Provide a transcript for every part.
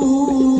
Oh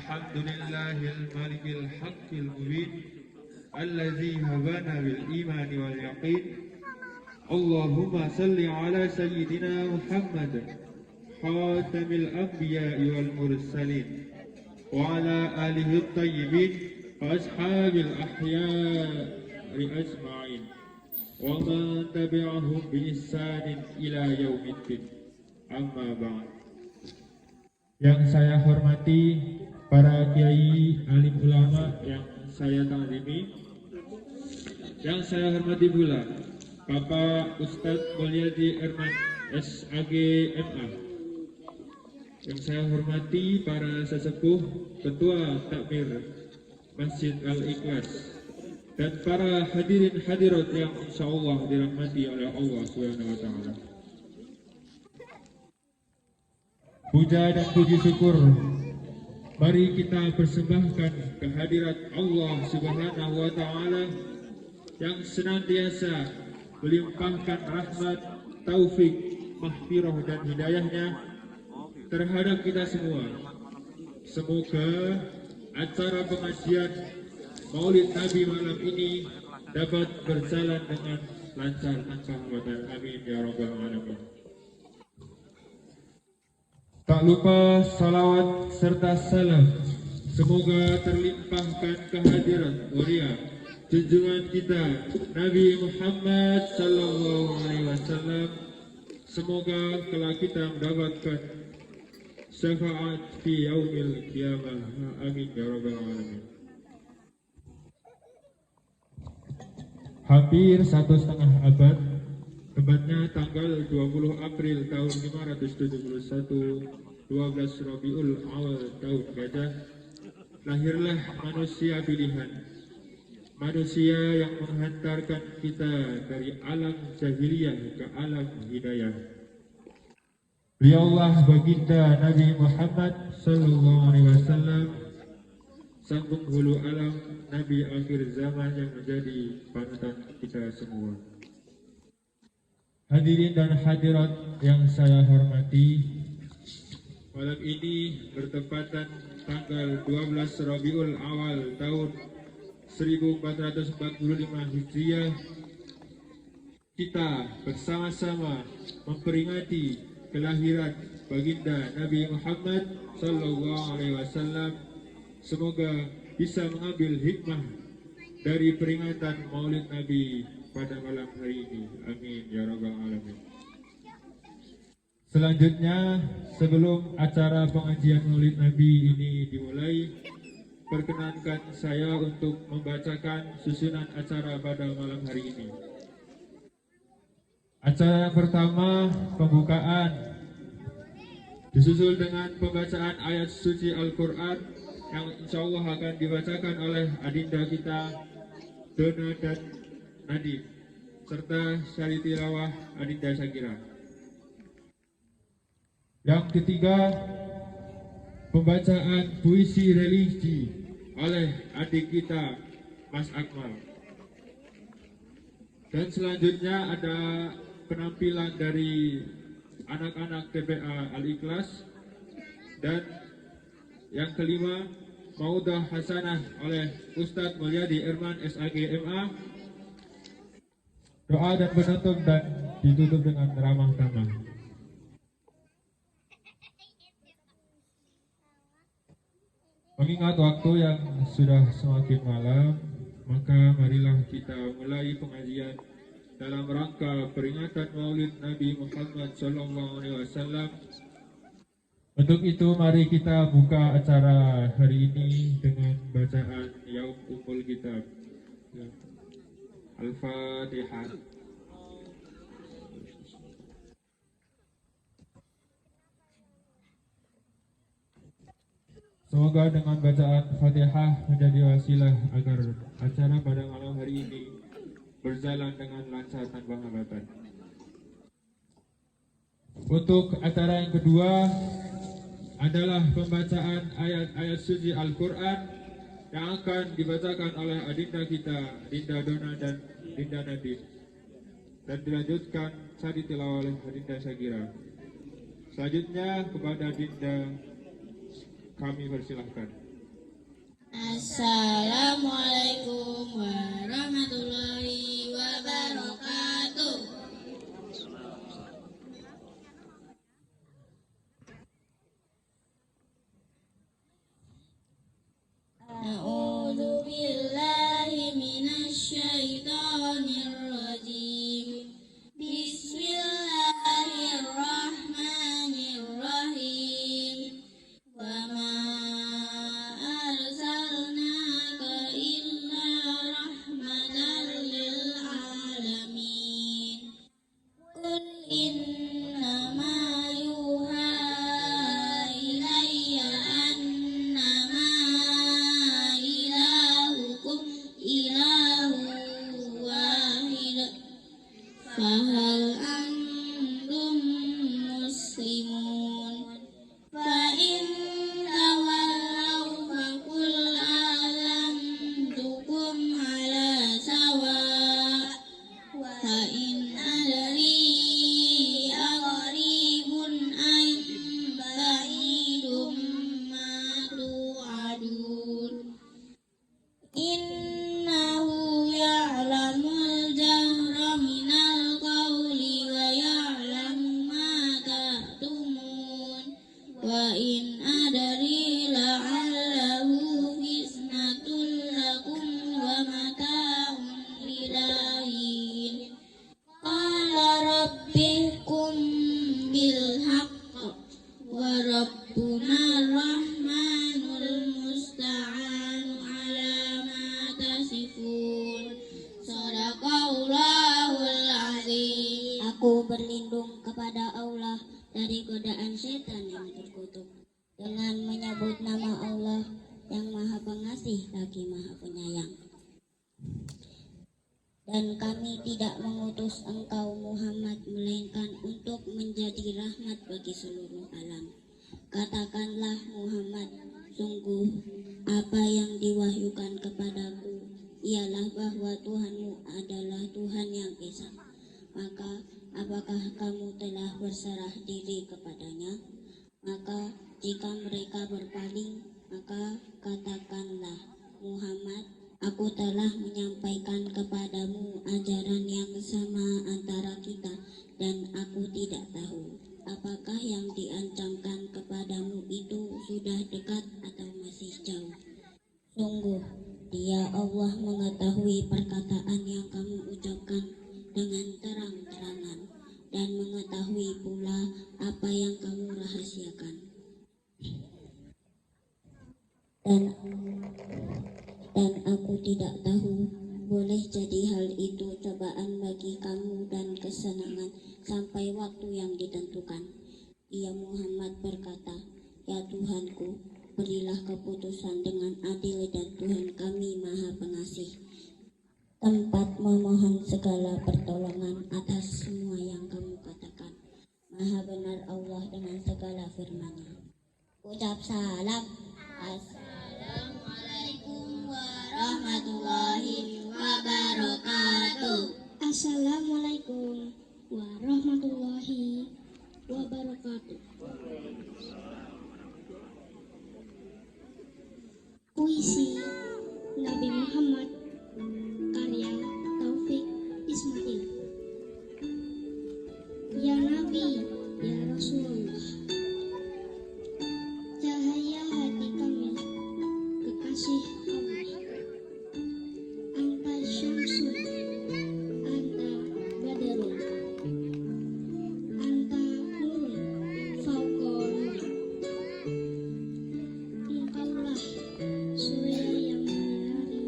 الحمد لله الملك الحق المبين الذي هبنا بالإيمان واليقين. اللهم صل على سيدنا محمد خاتم الأنبياء والمرسلين وعلى آله الطيبين وأصحاب الأحياء أجمعين ومن تبعهم بإحسان إلى يوم الدين. Amma ba'd. Yang saya hormati para kiai, alim ulama yang saya ta'zimi, yang saya hormati pula Bapak Ustadz Mulyadi Erman SAG MA, yang saya hormati para sesepuh Ketua Takmir Masjid Al-Ikhlas, dan para hadirin hadirat yang insyaallah dirahmati oleh Allah Subhanahu wa taala. Puja dan puji syukur mari kita persembahkan kehadirat Allah Subhanahu wa taala yang senantiasa melimpahkan rahmat, taufik, mahfirah dan hidayahnya terhadap kita semua. Semoga acara pengajian Maulid Nabi malam ini dapat berjalan dengan lancar tanpa hambatan. Amin ya rabbal alamin. Tak lupa salawat serta salam semoga terlimpahkan kehadiran mulia junjungan kita Nabi Muhammad sallallahu alaihi wasallam. Semoga kelak kita mendapatkan syafaat fi yaumil qiyamah. Amin ya rabbal alamin. Hampir 1,5 abad, tepatnya tanggal 20 April tahun 571, 12 Rabiul Awal tahun Gajah, lahirlah manusia pilihan, manusia yang menghantarkan kita dari alam jahiliyah ke alam hidayah. Beliaulah baginda Nabi Muhammad sallallahu alaihi wasallam, sang penghulu alam, Nabi akhir zaman yang menjadi panutan kita semua. Hadirin dan hadirat yang saya hormati, malam ini bertepatan tanggal 12 Rabiul Awal tahun 1445 Hijriah. Kita bersama-sama memperingati kelahiran baginda Nabi Muhammad sallallahu alaihi wasallam. Semoga bisa mengambil hikmah dari peringatan Maulid Nabi pada malam hari ini. Amin ya rabbal alamin. Selanjutnya, sebelum acara pengajian Maulid Nabi ini dimulai, perkenankan saya untuk membacakan susunan acara pada malam hari ini. Acara yang pertama, pembukaan, disusul dengan pembacaan ayat suci Al-Quran yang insyaallah akan dibacakan oleh adinda kita Dona dan Nadim, serta syari tilawah adinda Syakira. Yang ketiga, pembacaan puisi religi oleh adik kita Mas Akmal. Dan selanjutnya ada penampilan dari anak-anak TPA Al-Ikhlas. Dan yang kelima, Maudah Hasanah oleh Ustadz Mulyadi Erman SAG MA. Doa dan penutup dan ditutup dengan ramah tamah. Mengingat waktu yang sudah semakin malam, maka marilah kita mulai pengajian dalam rangka peringatan Maulid Nabi Muhammad SAW. Untuk itu mari kita buka acara hari ini dengan bacaan Yaum Ummul Kitab. Al-Fatihah. Semoga dengan bacaan Fatihah menjadi wasilah agar acara pada malam hari ini berjalan dengan lancar tanpa hambatan. Untuk acara yang kedua adalah pembacaan ayat-ayat suci Al-Quran yang akan dibacakan oleh adinda kita, Dinda Dona dan Dinda Nadim, dan dilanjutkan sari tilawah oleh adinda Syakira. Selanjutnya kepada Dinda kami persilahkan. Assalamualaikum warahmatullahi wabarakatuh. A'udzu billahi minasyaitonir rajim. Bismillahirrahmanirrahim. Wa ma arsalnaka illa rahmatan lil alamin. Qul innama yuha ilayya annama ilahukum ilahu wahid. Fahal antum muslimun? Fa in tawallaw faqul azantukum ala sawa. Fa in adri agharibun am ba'idum ma tu'adun. Innahu ya'lamul jahra minal qawli wa ya'lamu ma taktumun. Wa in adri la'allahu fitnatul lakum wa mata'un ilahin. Qala rabbikum bil haqq wa rabbuna rahmanul musta'anu ala ma tasifun. Shadaqallahul azim. Aku berlindung kepada Allah dari godaan setan yang terkutuk dengan menyebut nama Allah yang Maha Pengasih lagi Maha Penyayang. Dan kami tidak mengutus engkau Muhammad melainkan untuk menjadi rahmat bagi seluruh alam. Katakanlah Muhammad, sungguh apa yang diwahyukan kepadaku ialah bahwa Tuhanmu adalah Tuhan yang esa. Maka apakah kamu telah berserah diri kepadanya? Maka jika mereka berpaling, maka katakanlah Muhammad, aku telah menyampaikan kepadamu ajaran yang sama antara kita, dan aku tidak tahu apakah yang diancamkan kepadamu itu sudah dekat atau masih jauh. Sungguh, Dia Allah mengetahui perkataan yang kamu ucapkan dengan terang-terangan, dan mengetahui pula apa yang kamu rahasiakan. Dan aku tidak tahu, boleh jadi hal itu cobaan bagi kamu dan kesenangan sampai waktu yang ditentukan. Ia Muhammad berkata, ya Tuhanku, berilah keputusan dengan adil, dan Tuhan kami Maha Pengasih, tempat memohon segala pertolongan atas semua yang kamu katakan. Maha benar Allah dengan segala firman-Nya. Ucap salam. Assalamualaikum warahmatullahi wabarakatuh. Assalamualaikum warahmatullahi wabarakatuh. Puisi Nabi Muhammad karya Taufik Ismail. Ya Nabi, ya Rasulullah, cahaya hati kami, kekasih Allah. Anta syamsun, anta badarun, anta nurun fauqa nur. Engkaulah surya yang menyinari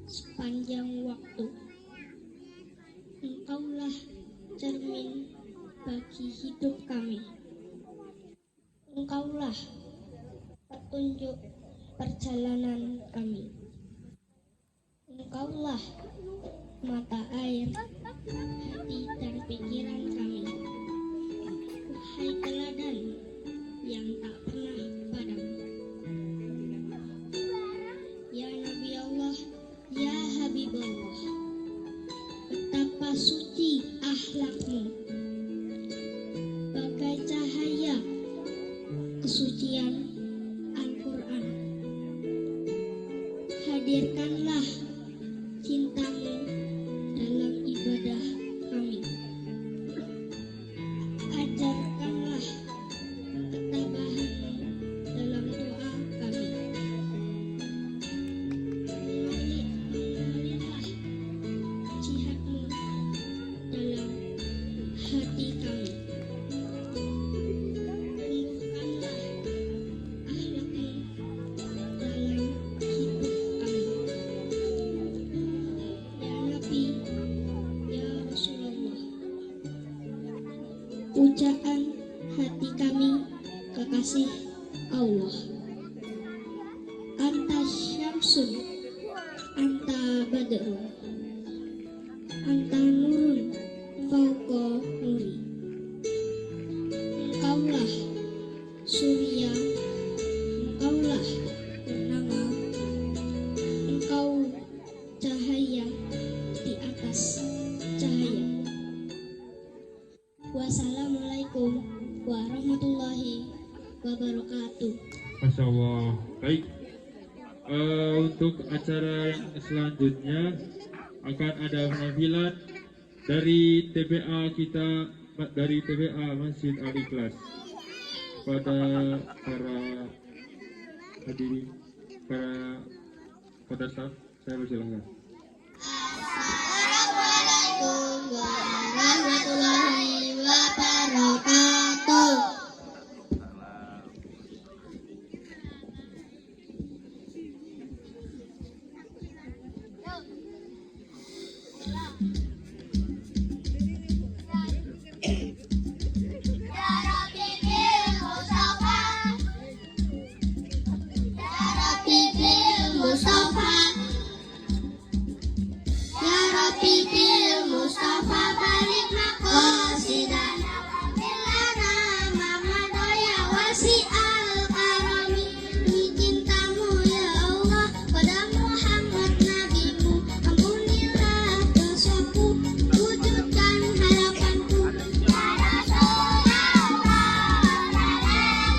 sepanjang waktu. Engkaulah cermin bagi hidup kami. Engkaulah petunjuk perjalanan kami. Engkaulah mata air hati dan pikiran kami. Wahai teladan yang tak pernah padam. Ya Nabi Allah, ya Habibullah, betapa suci akhlakmu, bagai cahaya kesucian Al-Quran. Hadirkanlah cintamu dalam ibadah kami. Ajarkanlah ketabahanmu dalam doa kami. Mengalirlah jihadmu dalam hati kami. Tumbuhkanlah akhlakmu dalam hidup kami. Ya Nabi, ya Rasulullah, pujaan hati kami kekasih Allah. Anta syamsun, anta badrun, anta nurun fauqa nuri. Engkaulah surya, engkaulah purnama, engkau cahaya di atas cahaya. Wassalamualaikum warahmatullahi wabarakatuh. Masya Allah. Baik. Untuk acara yang selanjutnya akan ada penampilan dari TPA kita, dari TPA Masjid Al-Ikhlas. Pada para hadirin, pada staff, saya persilahkan. Assalamualaikum warahmatullahi wabarakatuh. Mustafa, ya Rabbi bil Mustafa balik maqasidana bilana Muhammad ya wasi al karami. Demi cintamu ya Allah pada Muhammad nabimu, ampunilah dosaku, wujudkan harapanku. Ya Rasulullah, salamun alaika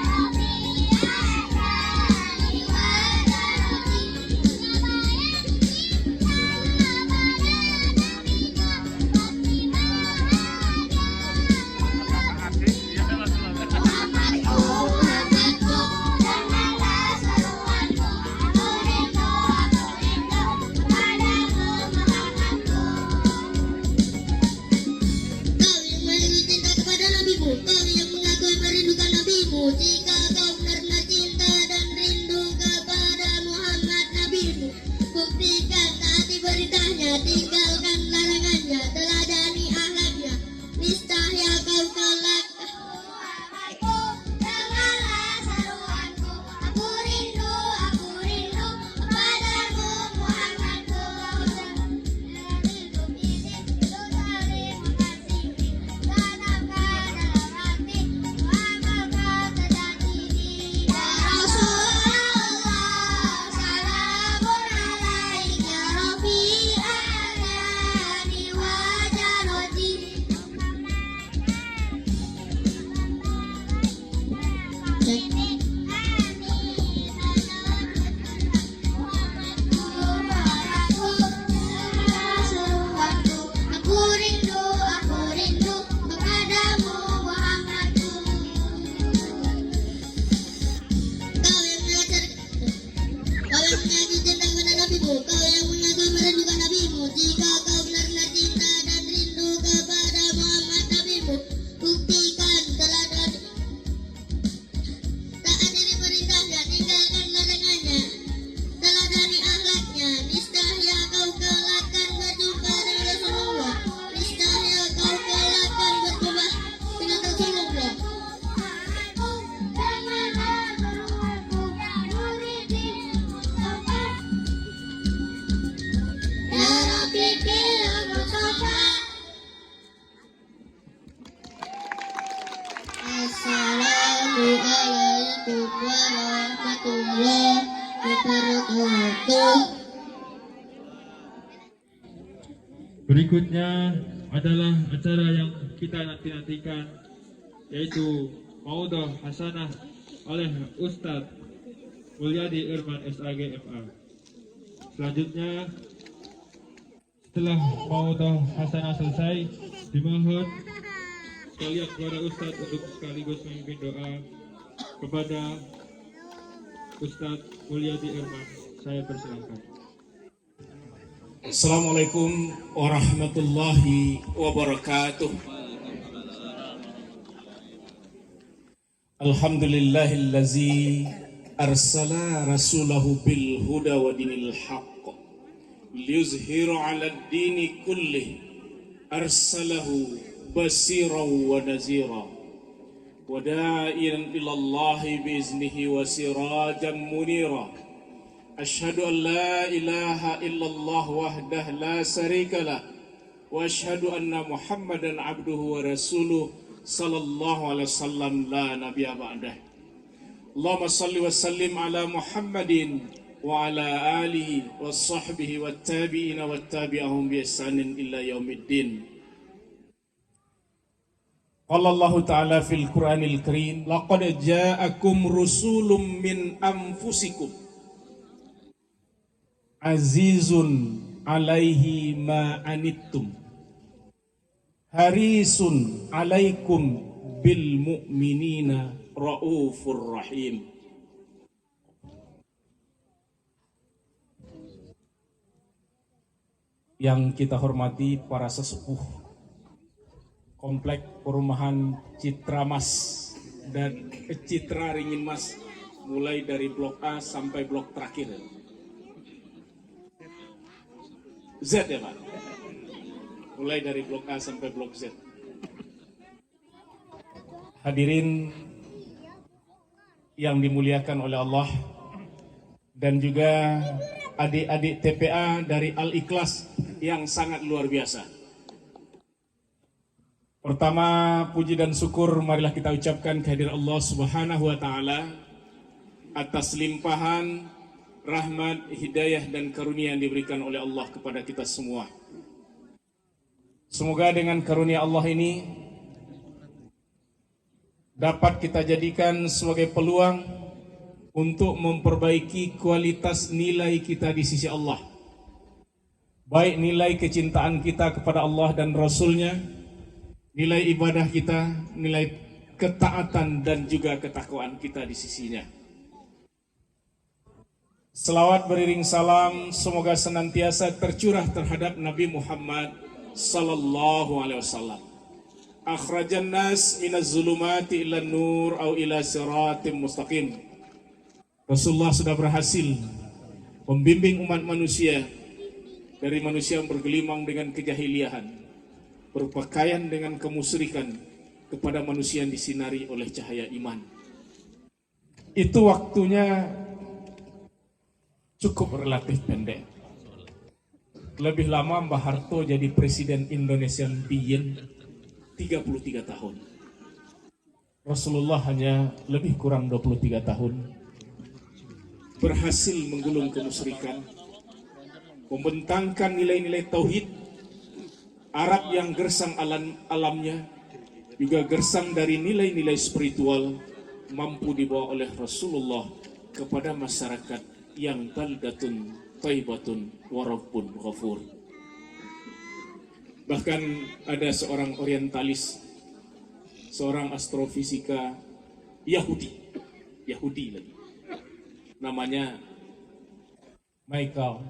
Rabbi jika kau karena cinta dan rindu kepada Muhammad nabimu, buktikan taati beritanya, tinggalkan larangannya, teladani akhlaknya, niscaya kau kelak. Muhammadku, dengarlah seruanku, aku rindu kepadamu Muhammadku. Rindu fisik, rindu saling mengasihi, tanamkan dalam hati Muhammad kata diri. Ya Rasulullah, salamun alaika Rabbi alani wa jaroti. Aku rindu kepadamu Muhammadku. Kau yang mengaku cinta kepada nabimu, kau yang mengaku merindukan nabimu, jika kau benar-benar cinta dan rindu kepada Muhammad nabimu, buktikan taati perintahnya, tinggalkan larangannya, teladani akhlak warahmatullahi wabarakatuh. Berikutnya adalah acara yang kita nanti-nantikan, yaitu Maudah Hasanah oleh Ustadz Mulyadi Irman SAG MA. Selanjutnya, setelah Maudah Hasanah selesai, dimohon sekalian kepada Ustadz untuk sekaligus memimpin doa kepada Ustadz Mulyadi Irman. Saya persilakan. Assalamualaikum warahmatullahi wabarakatuh. Alhamdulillahillazi arsala rasulahu bil huda wa dinil haqq liyuzhiru 'ala ad-dini kullih arsalahu basiran wa nazira wa da'iyan ila Allahi bi iznihi wa sirajan munira. أشهد أن لا إله إلا الله وحده لا شريك له وأشهد أن محمدا عبده ورسوله صلى الله عليه وسلم لا نبي بعده. اللهم صل وسلم على محمد وعلى آله وصحبه والتابعين والتابعهم بإحسان إلى يوم الدين. قال الله تعالى في القرآن الكريم لقد جاءكم رسول من أنفسكم azizun alaihi ma anittum harisun alaikum bil mu'minina raufur rahim. Yang kita hormati para sesepuh komplek perumahan Citra Mas dan Citra Ringin Mas, mulai dari blok A sampai blok terakhir Z ya Pak, mulai dari blok A sampai blok Z. Hadirin yang dimuliakan oleh Allah, dan juga adik-adik TPA dari Al-Ikhlas yang sangat luar biasa. Pertama, puji dan syukur marilah kita ucapkan kehadiran Allah Subhanahu wa taala atas limpahan rahmat, hidayah, dan karunia yang diberikan oleh Allah kepada kita semua. Semoga dengan karunia Allah ini dapat kita jadikan sebagai peluang untuk memperbaiki kualitas nilai kita di sisi Allah. Baik nilai kecintaan kita kepada Allah dan Rasul-Nya, nilai ibadah kita, nilai ketaatan, dan juga ketakwaan kita di sisinya. Selawat beriring salam semoga senantiasa tercurah terhadap Nabi Muhammad sallallahu alaihi wasallam. Akhrajan nas minaz zulumati ila nur au ila siratim mustaqim. Rasulullah sudah berhasil membimbing umat manusia dari manusia yang bergelimang dengan kejahiliahan, berpakaian dengan kemusyrikan, kepada manusia yang disinari oleh cahaya iman. Itu waktunya cukup relatif pendek. Lebih lama Mbah Harto jadi Presiden Indonesian Being 33 tahun. Rasulullah hanya lebih kurang 23 tahun. Berhasil menggulung kemusyrikan, membentangkan nilai-nilai tauhid. Arab yang gersang alamnya, juga gersang dari nilai-nilai spiritual, mampu dibawa oleh Rasulullah kepada masyarakat yang baldatun thayyibatun wa rabbun ghafur. Bahkan ada seorang orientalis, seorang astrofisika Yahudi lagi, namanya Michael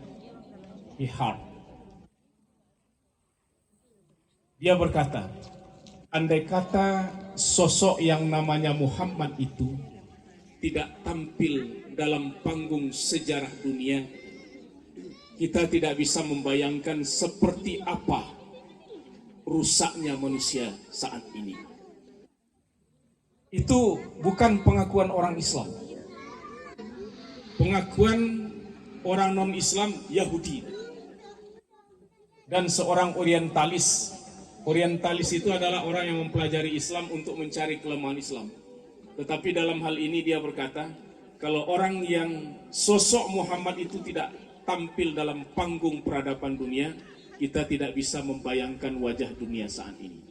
Hart. Dia berkata, andai kata sosok yang namanya Muhammad itu tidak tampil dalam panggung sejarah dunia, kita tidak bisa membayangkan seperti apa rusaknya manusia saat ini. Itu bukan pengakuan orang Islam. Pengakuan orang non-Islam Yahudi. Dan seorang orientalis. Orientalis itu adalah orang yang mempelajari Islam untuk mencari kelemahan Islam. Tetapi dalam hal ini dia berkata, kalau orang yang sosok Muhammad itu tidak tampil dalam panggung peradaban dunia, kita tidak bisa membayangkan wajah dunia saat ini.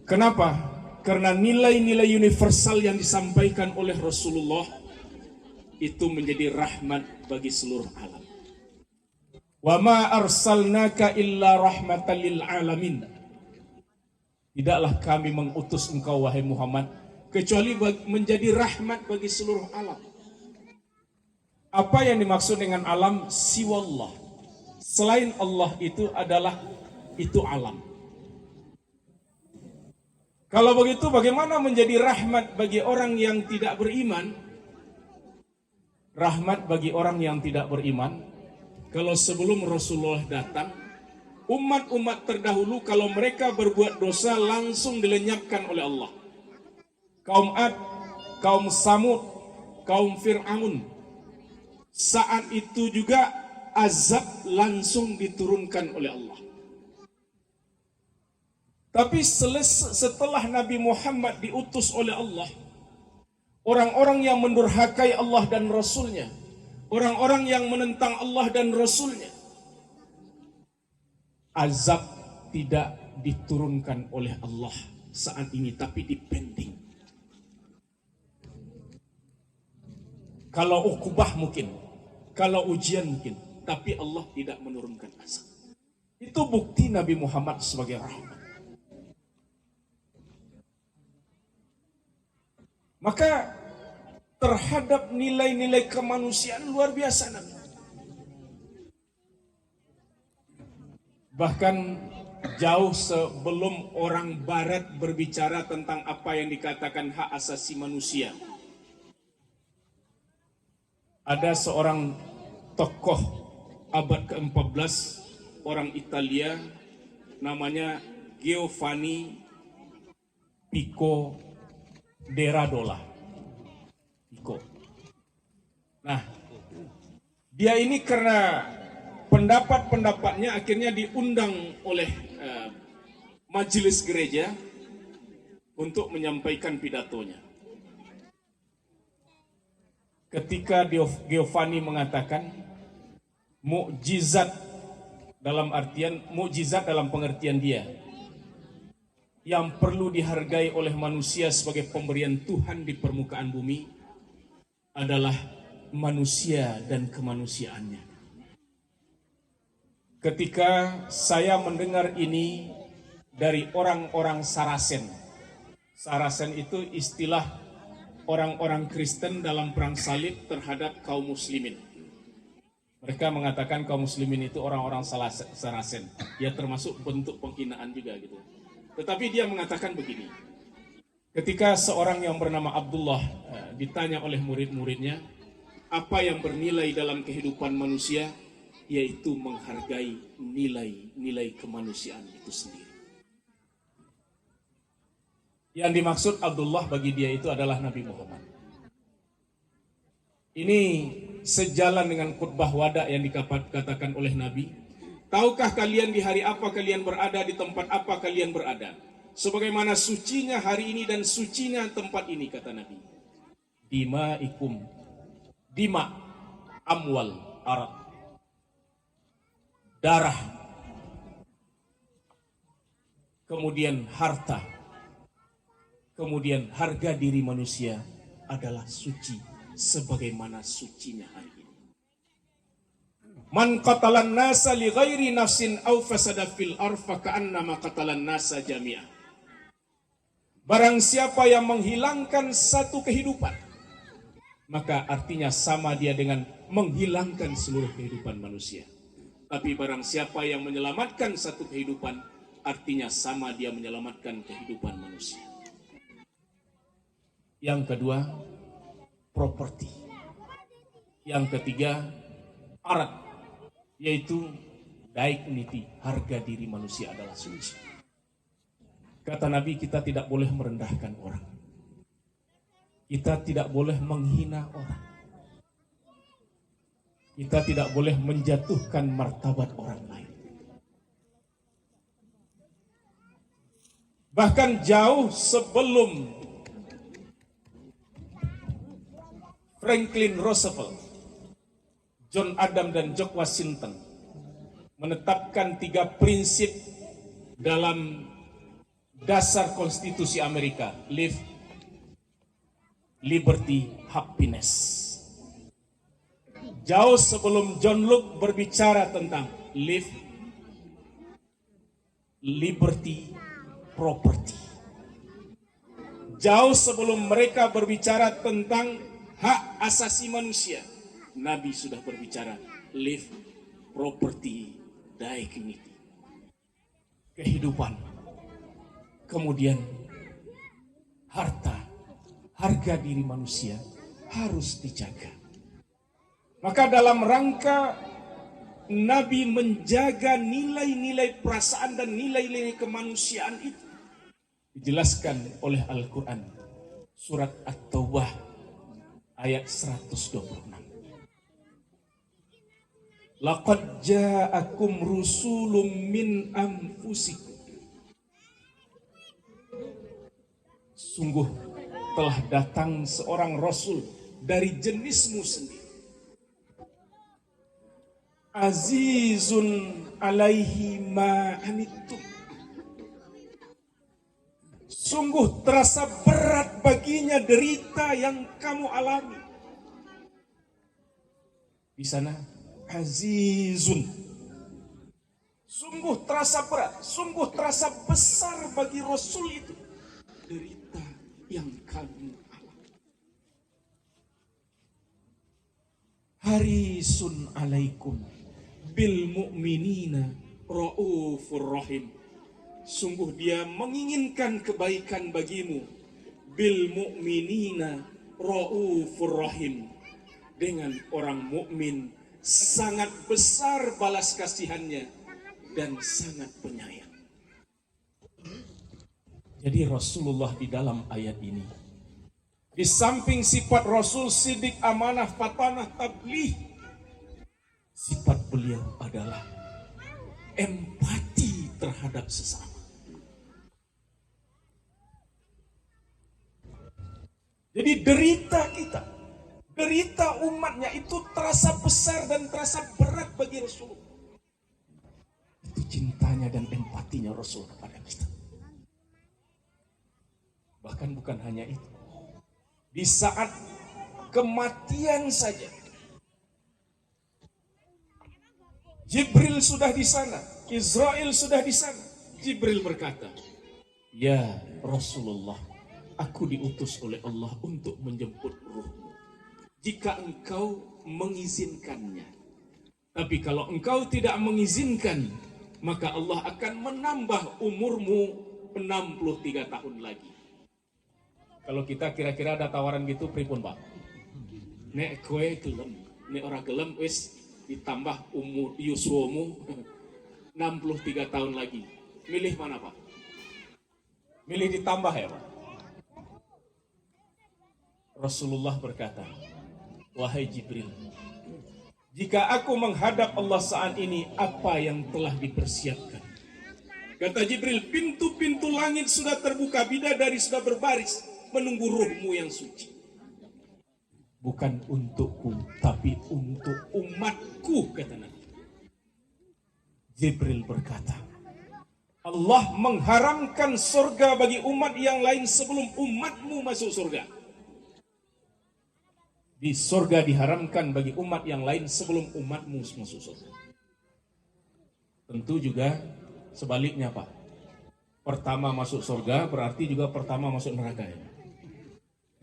Kenapa? Karena nilai-nilai universal yang disampaikan oleh Rasulullah itu menjadi rahmat bagi seluruh alam. Wa ma arsalnaka illa rahmatan lil alamin. Tidaklah kami mengutus engkau wahai Muhammad kecuali menjadi rahmat bagi seluruh alam. Apa yang dimaksud dengan alam? Siwallah. Selain Allah itu adalah alam. Kalau begitu bagaimana menjadi rahmat bagi orang yang tidak beriman? Rahmat bagi orang yang tidak beriman, kalau sebelum Rasulullah datang, umat-umat terdahulu kalau mereka berbuat dosa langsung dilenyapkan oleh Allah. Kaum Ad, kaum Samud, kaum Fir'aun, saat itu juga azab langsung diturunkan oleh Allah. Tapi setelah Nabi Muhammad diutus oleh Allah, orang-orang yang mendurhakai Allah dan Rasulnya, orang-orang yang menentang Allah dan Rasulnya, azab tidak diturunkan oleh Allah saat ini, tapi dipending. Kalau ukubah mungkin, kalau ujian mungkin, tapi Allah tidak menurunkan azab. Itu bukti Nabi Muhammad sebagai rahmat. Maka terhadap nilai-nilai kemanusiaan luar biasa Nabi. Bahkan jauh sebelum orang barat berbicara tentang apa yang dikatakan hak asasi manusia, ada seorang tokoh abad ke-14, orang Italia, namanya Giovanni Pico Deradola. Pico. Nah, dia ini karena pendapat-pendapatnya akhirnya diundang oleh majelis gereja untuk menyampaikan pidatonya. Ketika Giovanni mengatakan mukjizat dalam pengertian dia yang perlu dihargai oleh manusia sebagai pemberian Tuhan di permukaan bumi adalah manusia dan kemanusiaannya. Ketika saya mendengar ini dari orang-orang Saracen. Saracen itu istilah orang-orang Kristen dalam perang salib terhadap kaum muslimin. Mereka mengatakan kaum muslimin itu orang-orang Saracen. Ya termasuk bentuk penghinaan juga gitu. Tetapi dia mengatakan begini, ketika seorang yang bernama Abdullah ditanya oleh murid-muridnya, apa yang bernilai dalam kehidupan manusia, yaitu menghargai nilai-nilai kemanusiaan itu sendiri. Yang dimaksud Abdullah bagi dia itu adalah Nabi Muhammad. Ini sejalan dengan khutbah wada yang dikatakan oleh Nabi. Tahukah kalian di hari apa kalian berada, di tempat apa kalian berada? Sebagaimana sucinya hari ini dan sucinya tempat ini, kata Nabi. Dima, amwal, arad. Darah. Kemudian harta. Kemudian harga diri manusia adalah suci. Sebagaimana sucinya hari ini. Man qatalan nasa li ghairi nafsin aw fasada fil arfa ka'annama qatalan nasa jami'ah. Barang siapa yang menghilangkan satu kehidupan, maka artinya sama dia dengan menghilangkan seluruh kehidupan manusia. Tapi barang siapa yang menyelamatkan satu kehidupan, artinya sama dia menyelamatkan kehidupan manusia. Yang kedua, properti. Yang ketiga, arad. Yaitu dignity, harga diri manusia adalah suci. Kata Nabi, kita tidak boleh merendahkan orang. Kita tidak boleh menghina orang. Kita tidak boleh menjatuhkan martabat orang lain. Bahkan jauh sebelum Franklin Roosevelt, John Adams dan George Washington menetapkan 3 prinsip dalam dasar konstitusi Amerika: live, liberty, happiness. Jauh sebelum John Locke berbicara tentang live, liberty, property. Jauh sebelum mereka berbicara tentang hak asasi manusia, Nabi sudah berbicara live, property, dignity. Kehidupan, kemudian harta, harga diri manusia harus dijaga. Maka dalam rangka Nabi menjaga nilai-nilai perasaan dan nilai-nilai kemanusiaan itu, dijelaskan oleh Al-Quran, surat At-Taubah ayat 126. Laqad ja'akum rusulun min anfusikum. Sungguh telah datang seorang rasul dari jenismu sendiri. Azizun alaihi ma anittum. Sungguh terasa berat baginya derita yang kamu alami. Di sana azizun. Sungguh terasa berat, sungguh terasa besar bagi Rasul itu derita yang kamu alami. Harisun alaikum bil mu'minina raufur rahim. Sungguh dia menginginkan kebaikan bagimu. Bil mu'minina raufur rahim. Dengan orang mukmin sangat besar balas kasihannya dan sangat penyayang. Jadi Rasulullah di dalam ayat ini, di samping sifat Rasul sidik, amanah, fatanah, tabligh, sifat beliau adalah empati terhadap sesama. Jadi derita kita, derita umatnya itu terasa besar dan terasa berat bagi Rasul. Itu cintanya dan empatinya Rasul kepada kita. Bahkan bukan hanya itu. Di saat kematian saja, Jibril sudah di sana, Israel sudah di sana. Jibril berkata, "Ya Rasulullah, aku diutus oleh Allah untuk menjemput ruhmu. Jika engkau mengizinkannya. Tapi kalau engkau tidak mengizinkan, maka Allah akan menambah umurmu 63 tahun lagi." Kalau kita kira-kira ada tawaran gitu, pripun Pak? Nek kowe gelem, nek ora gelem wis ditambah umur yuswamu 63 tahun lagi. Milih mana Pak? Milih ditambah ya Pak? Rasulullah berkata, "Wahai Jibril, jika aku menghadap Allah saat ini, apa yang telah dipersiapkan?" Kata Jibril, "Pintu-pintu langit sudah terbuka, bidadari sudah berbaris menunggu ruhmu yang suci." Bukan untukku, tapi untuk umatku, kata Nabi. Jibril berkata, Allah mengharamkan surga bagi umat yang lain sebelum umatmu masuk surga. Di surga diharamkan bagi umat yang lain sebelum umatmu masuk surga. Tentu juga sebaliknya Pak. Pertama masuk surga berarti juga pertama masuk neraka ya.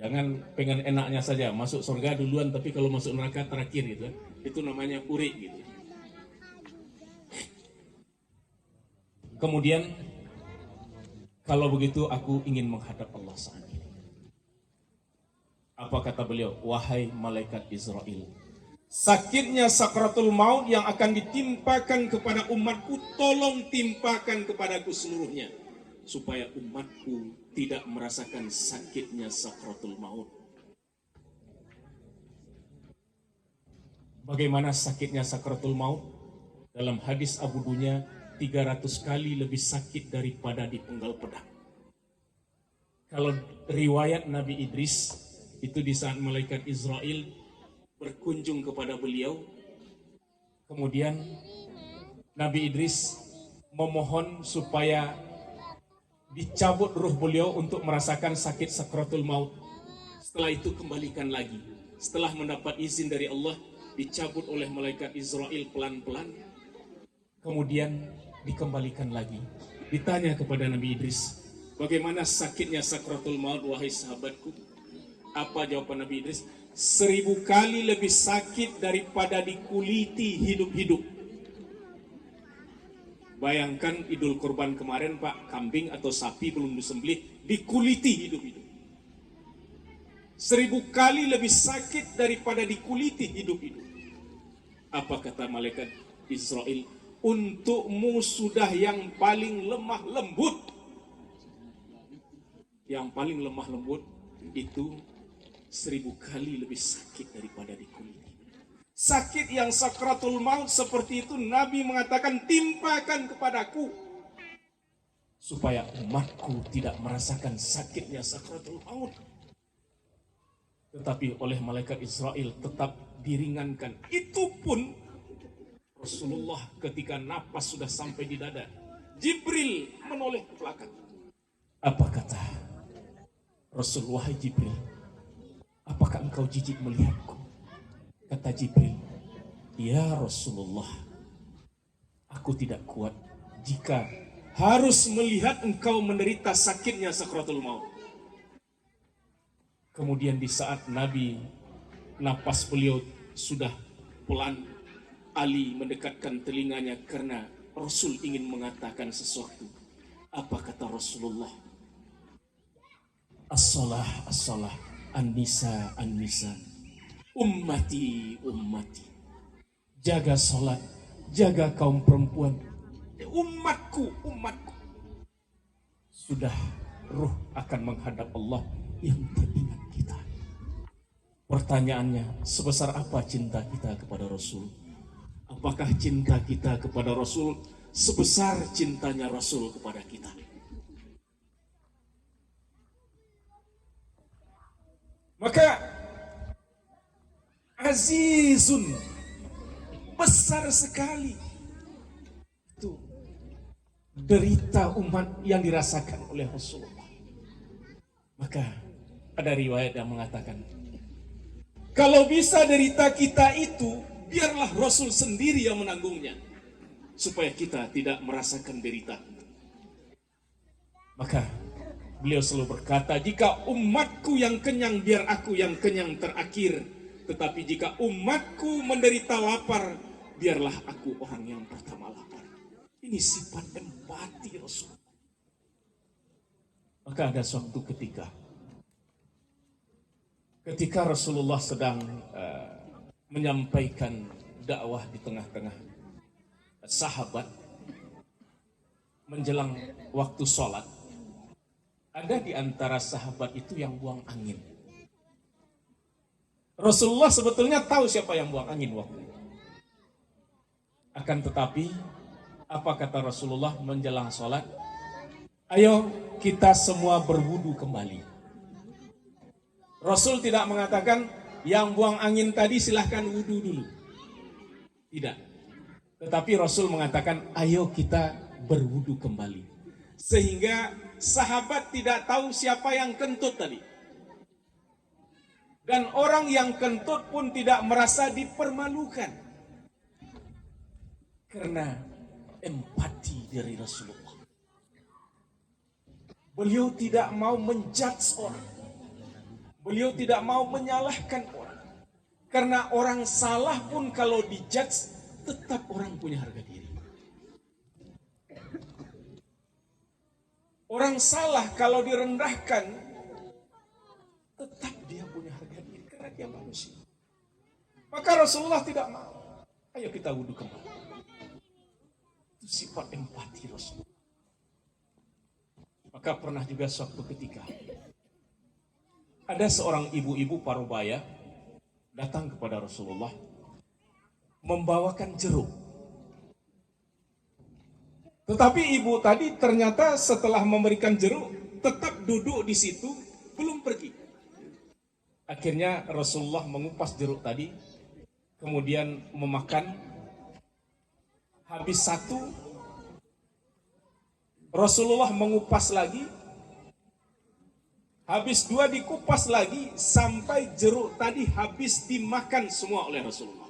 Jangan pengen enaknya saja masuk surga duluan, tapi kalau masuk neraka terakhir gitu. Itu namanya puri gitu. Kemudian kalau begitu aku ingin menghadap Allah saat ini. Apa kata beliau? Wahai malaikat Israel, sakitnya sakratul maut yang akan ditimpakan kepada umatku, tolong timpakan kepadaku seluruhnya, supaya umatku tidak merasakan sakitnya sakratul maut. Bagaimana sakitnya sakratul maut? Dalam hadis Abu Dunya, 300 kali lebih sakit daripada dipenggal pedang. Kalau riwayat Nabi Idris, Itu di saat malaikat Israel berkunjung kepada beliau. Kemudian Nabi Idris memohon supaya dicabut ruh beliau untuk merasakan sakit sakratul maut. Setelah itu kembalikan lagi. Setelah mendapat izin dari Allah, dicabut oleh malaikat Israel pelan-pelan. Kemudian dikembalikan lagi. Ditanya kepada Nabi Idris, bagaimana sakitnya sakratul maut wahai sahabatku? Apa jawaban Nabi Idris? 1000 kali lebih sakit daripada dikuliti hidup-hidup. Bayangkan Idul Kurban kemarin Pak, kambing atau sapi belum disembelih, dikuliti hidup-hidup. 1000 kali lebih sakit daripada dikuliti hidup-hidup. Apa kata malaikat Israel? Untukmu sudah yang paling lemah lembut. Yang paling lemah lembut itu 1000 kali lebih sakit daripada dikuliti. Sakit yang sakratul maut seperti itu Nabi mengatakan timpakan kepadaku supaya umatku tidak merasakan sakitnya sakratul maut. Tetapi oleh malaikat Israel tetap diringankan. Itu pun Rasulullah ketika napas sudah sampai di dada, Jibril menoleh ke belakang. Apa kata Rasulullah? Jibril, apakah engkau jijik melihatku? Kata Jibril, ya Rasulullah, aku tidak kuat jika harus melihat engkau menderita sakitnya sakratul maut. Kemudian di saat Nabi, napas beliau sudah pelan, Ali mendekatkan telinganya karena Rasul ingin mengatakan sesuatu. Apa kata Rasulullah? As-salah, as-salah, an-nisa, an-nisa, ummati, ummati. Jaga salat, jaga kaum perempuan. Umatku, umatku. Sudah ruh akan menghadap Allah yang teringat kita. Pertanyaannya, sebesar apa cinta kita kepada Rasul? Apakah cinta kita kepada Rasul sebesar cintanya Rasul kepada kita? Maka azizun, besar sekali itu derita umat yang dirasakan oleh Rasulullah. Maka ada riwayat yang mengatakan, kalau bisa derita kita itu, biarlah Rasul sendiri yang menanggungnya, supaya kita tidak merasakan derita. Maka beliau selalu berkata, jika umatku yang kenyang, biar aku yang kenyang terakhir. Tetapi jika umatku menderita lapar, biarlah aku orang yang pertama lapar. Ini sifat empati Rasul. Maka ada suatu ketika Rasulullah sedang menyampaikan dakwah di tengah-tengah sahabat menjelang waktu sholat, ada di antara sahabat itu yang buang angin. Rasulullah sebetulnya tahu siapa yang buang angin waktu itu. Akan tetapi, apa kata Rasulullah menjelang sholat? Ayo kita semua berwudu kembali. Rasul tidak mengatakan, yang buang angin tadi silahkan wudu dulu. Tidak. Tetapi Rasul mengatakan, ayo kita berwudu kembali. Sehingga sahabat tidak tahu siapa yang kentut tadi. Dan orang yang kentut pun tidak merasa dipermalukan. Karena empati dari Rasulullah. Beliau tidak mau menjudge orang. Beliau tidak mau menyalahkan orang. Karena orang salah pun kalau dijudge, tetap orang punya harga diri. Orang salah kalau direndahkan, tetap dia punya harga diri karena dia manusia. Maka Rasulullah tidak mau. Ayo kita wudhu kembali. Itu sifat empati Rasulullah. Maka pernah juga suatu ketika ada seorang ibu-ibu parubaya datang kepada Rasulullah membawakan jeruk. Tetapi ibu tadi ternyata setelah memberikan jeruk tetap duduk di situ, belum pergi. Akhirnya Rasulullah mengupas jeruk tadi, kemudian memakan. Habis satu, Rasulullah mengupas lagi. Habis dua dikupas lagi, sampai jeruk tadi habis dimakan semua oleh Rasulullah.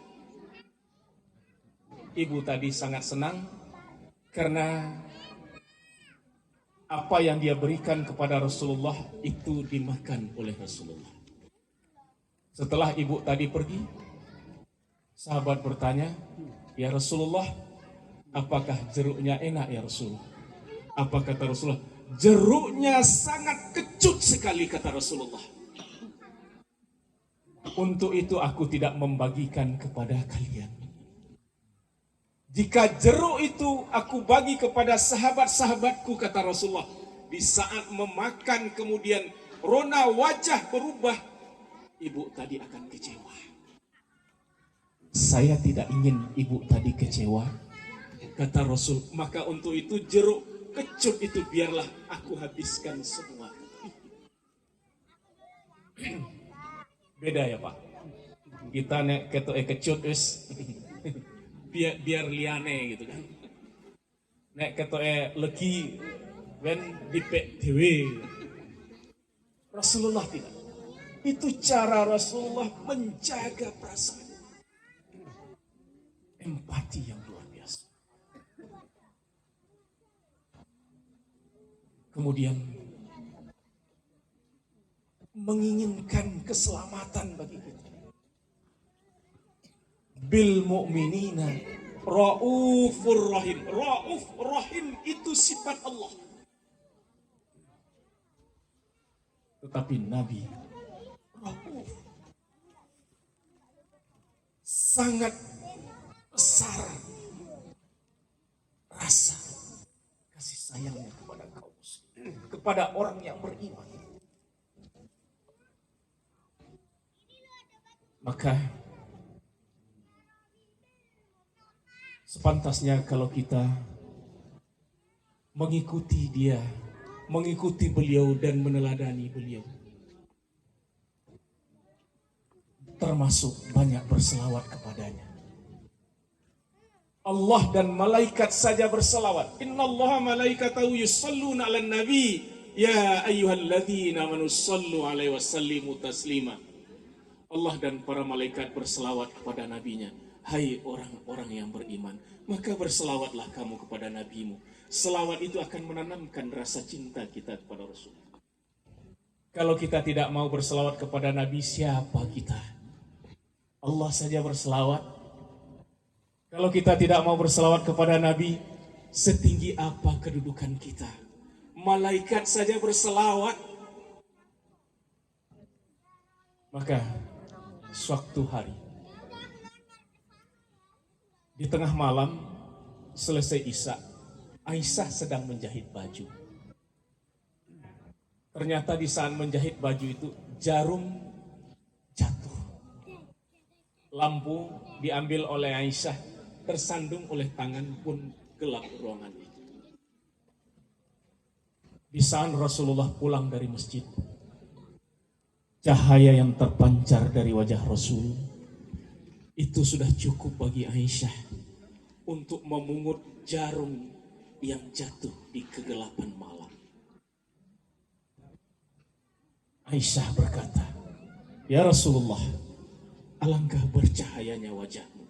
Ibu tadi sangat senang karena apa yang dia berikan kepada Rasulullah itu dimakan oleh Rasulullah. Setelah ibu tadi pergi, sahabat bertanya, "Ya Rasulullah, apakah jeruknya enak ya Rasul?" Apa kata Rasulullah? "Jeruknya sangat kecut sekali," kata Rasulullah. "Untuk itu aku tidak membagikan kepada kalian. Jika jeruk itu aku bagi kepada sahabat-sahabatku," kata Rasulullah, "di saat memakan kemudian rona wajah berubah, ibu tadi akan kecewa. Saya tidak ingin ibu tadi kecewa," kata Rasul. "Maka untuk itu jeruk kecut itu biarlah aku habiskan semua." Beda ya Pak. Kita nek ketok kecut wis biar liane gitu kan. Nek ketok legi ben dipek dhewe. Rasulullah tidak. Itu cara Rasulullah menjaga perasaan. Empati yang luar biasa. Kemudian menginginkan keselamatan bagi kita. Bil mu'minina raufur rahim. Rauf rahim itu sifat Allah. Tetapi Nabi rauf, sangat besar rasa kasih sayangnya kepada kaum muslimin, kepada orang yang beriman. Maka sepantasnya kalau kita mengikuti dia, mengikuti beliau dan meneladani beliau, termasuk banyak berselawat kepadanya. Allah dan malaikat saja berselawat. Innallaha malaikatahu yusalluna 'alan nabi ya ayyuhalladzina amanu sallu 'alaihi wasallimu taslima. Allah dan para malaikat berselawat kepada nabinya. Hai orang-orang yang beriman, maka berselawatlah kamu kepada nabimu. Selawat itu akan menanamkan rasa cinta kita kepada Rasul. Kalau kita tidak mau berselawat kepada Nabi, siapa kita? Allah saja berselawat. Kalau kita tidak mau berselawat kepada Nabi, setinggi apa kedudukan kita? Malaikat saja berselawat. Maka suatu hari di tengah malam selesai Isya, Aisyah sedang menjahit baju. Ternyata di saat menjahit baju itu jarum jatuh. Lampu diambil oleh Aisyah, tersandung oleh tangan, pun gelap ruangan itu. Di saat Rasulullah pulang dari masjid, cahaya yang terpancar dari wajah Rasul itu sudah cukup bagi Aisyah untuk memungut jarum yang jatuh di kegelapan malam. Aisyah berkata, "Ya Rasulullah, alangkah bercahayanya wajahmu.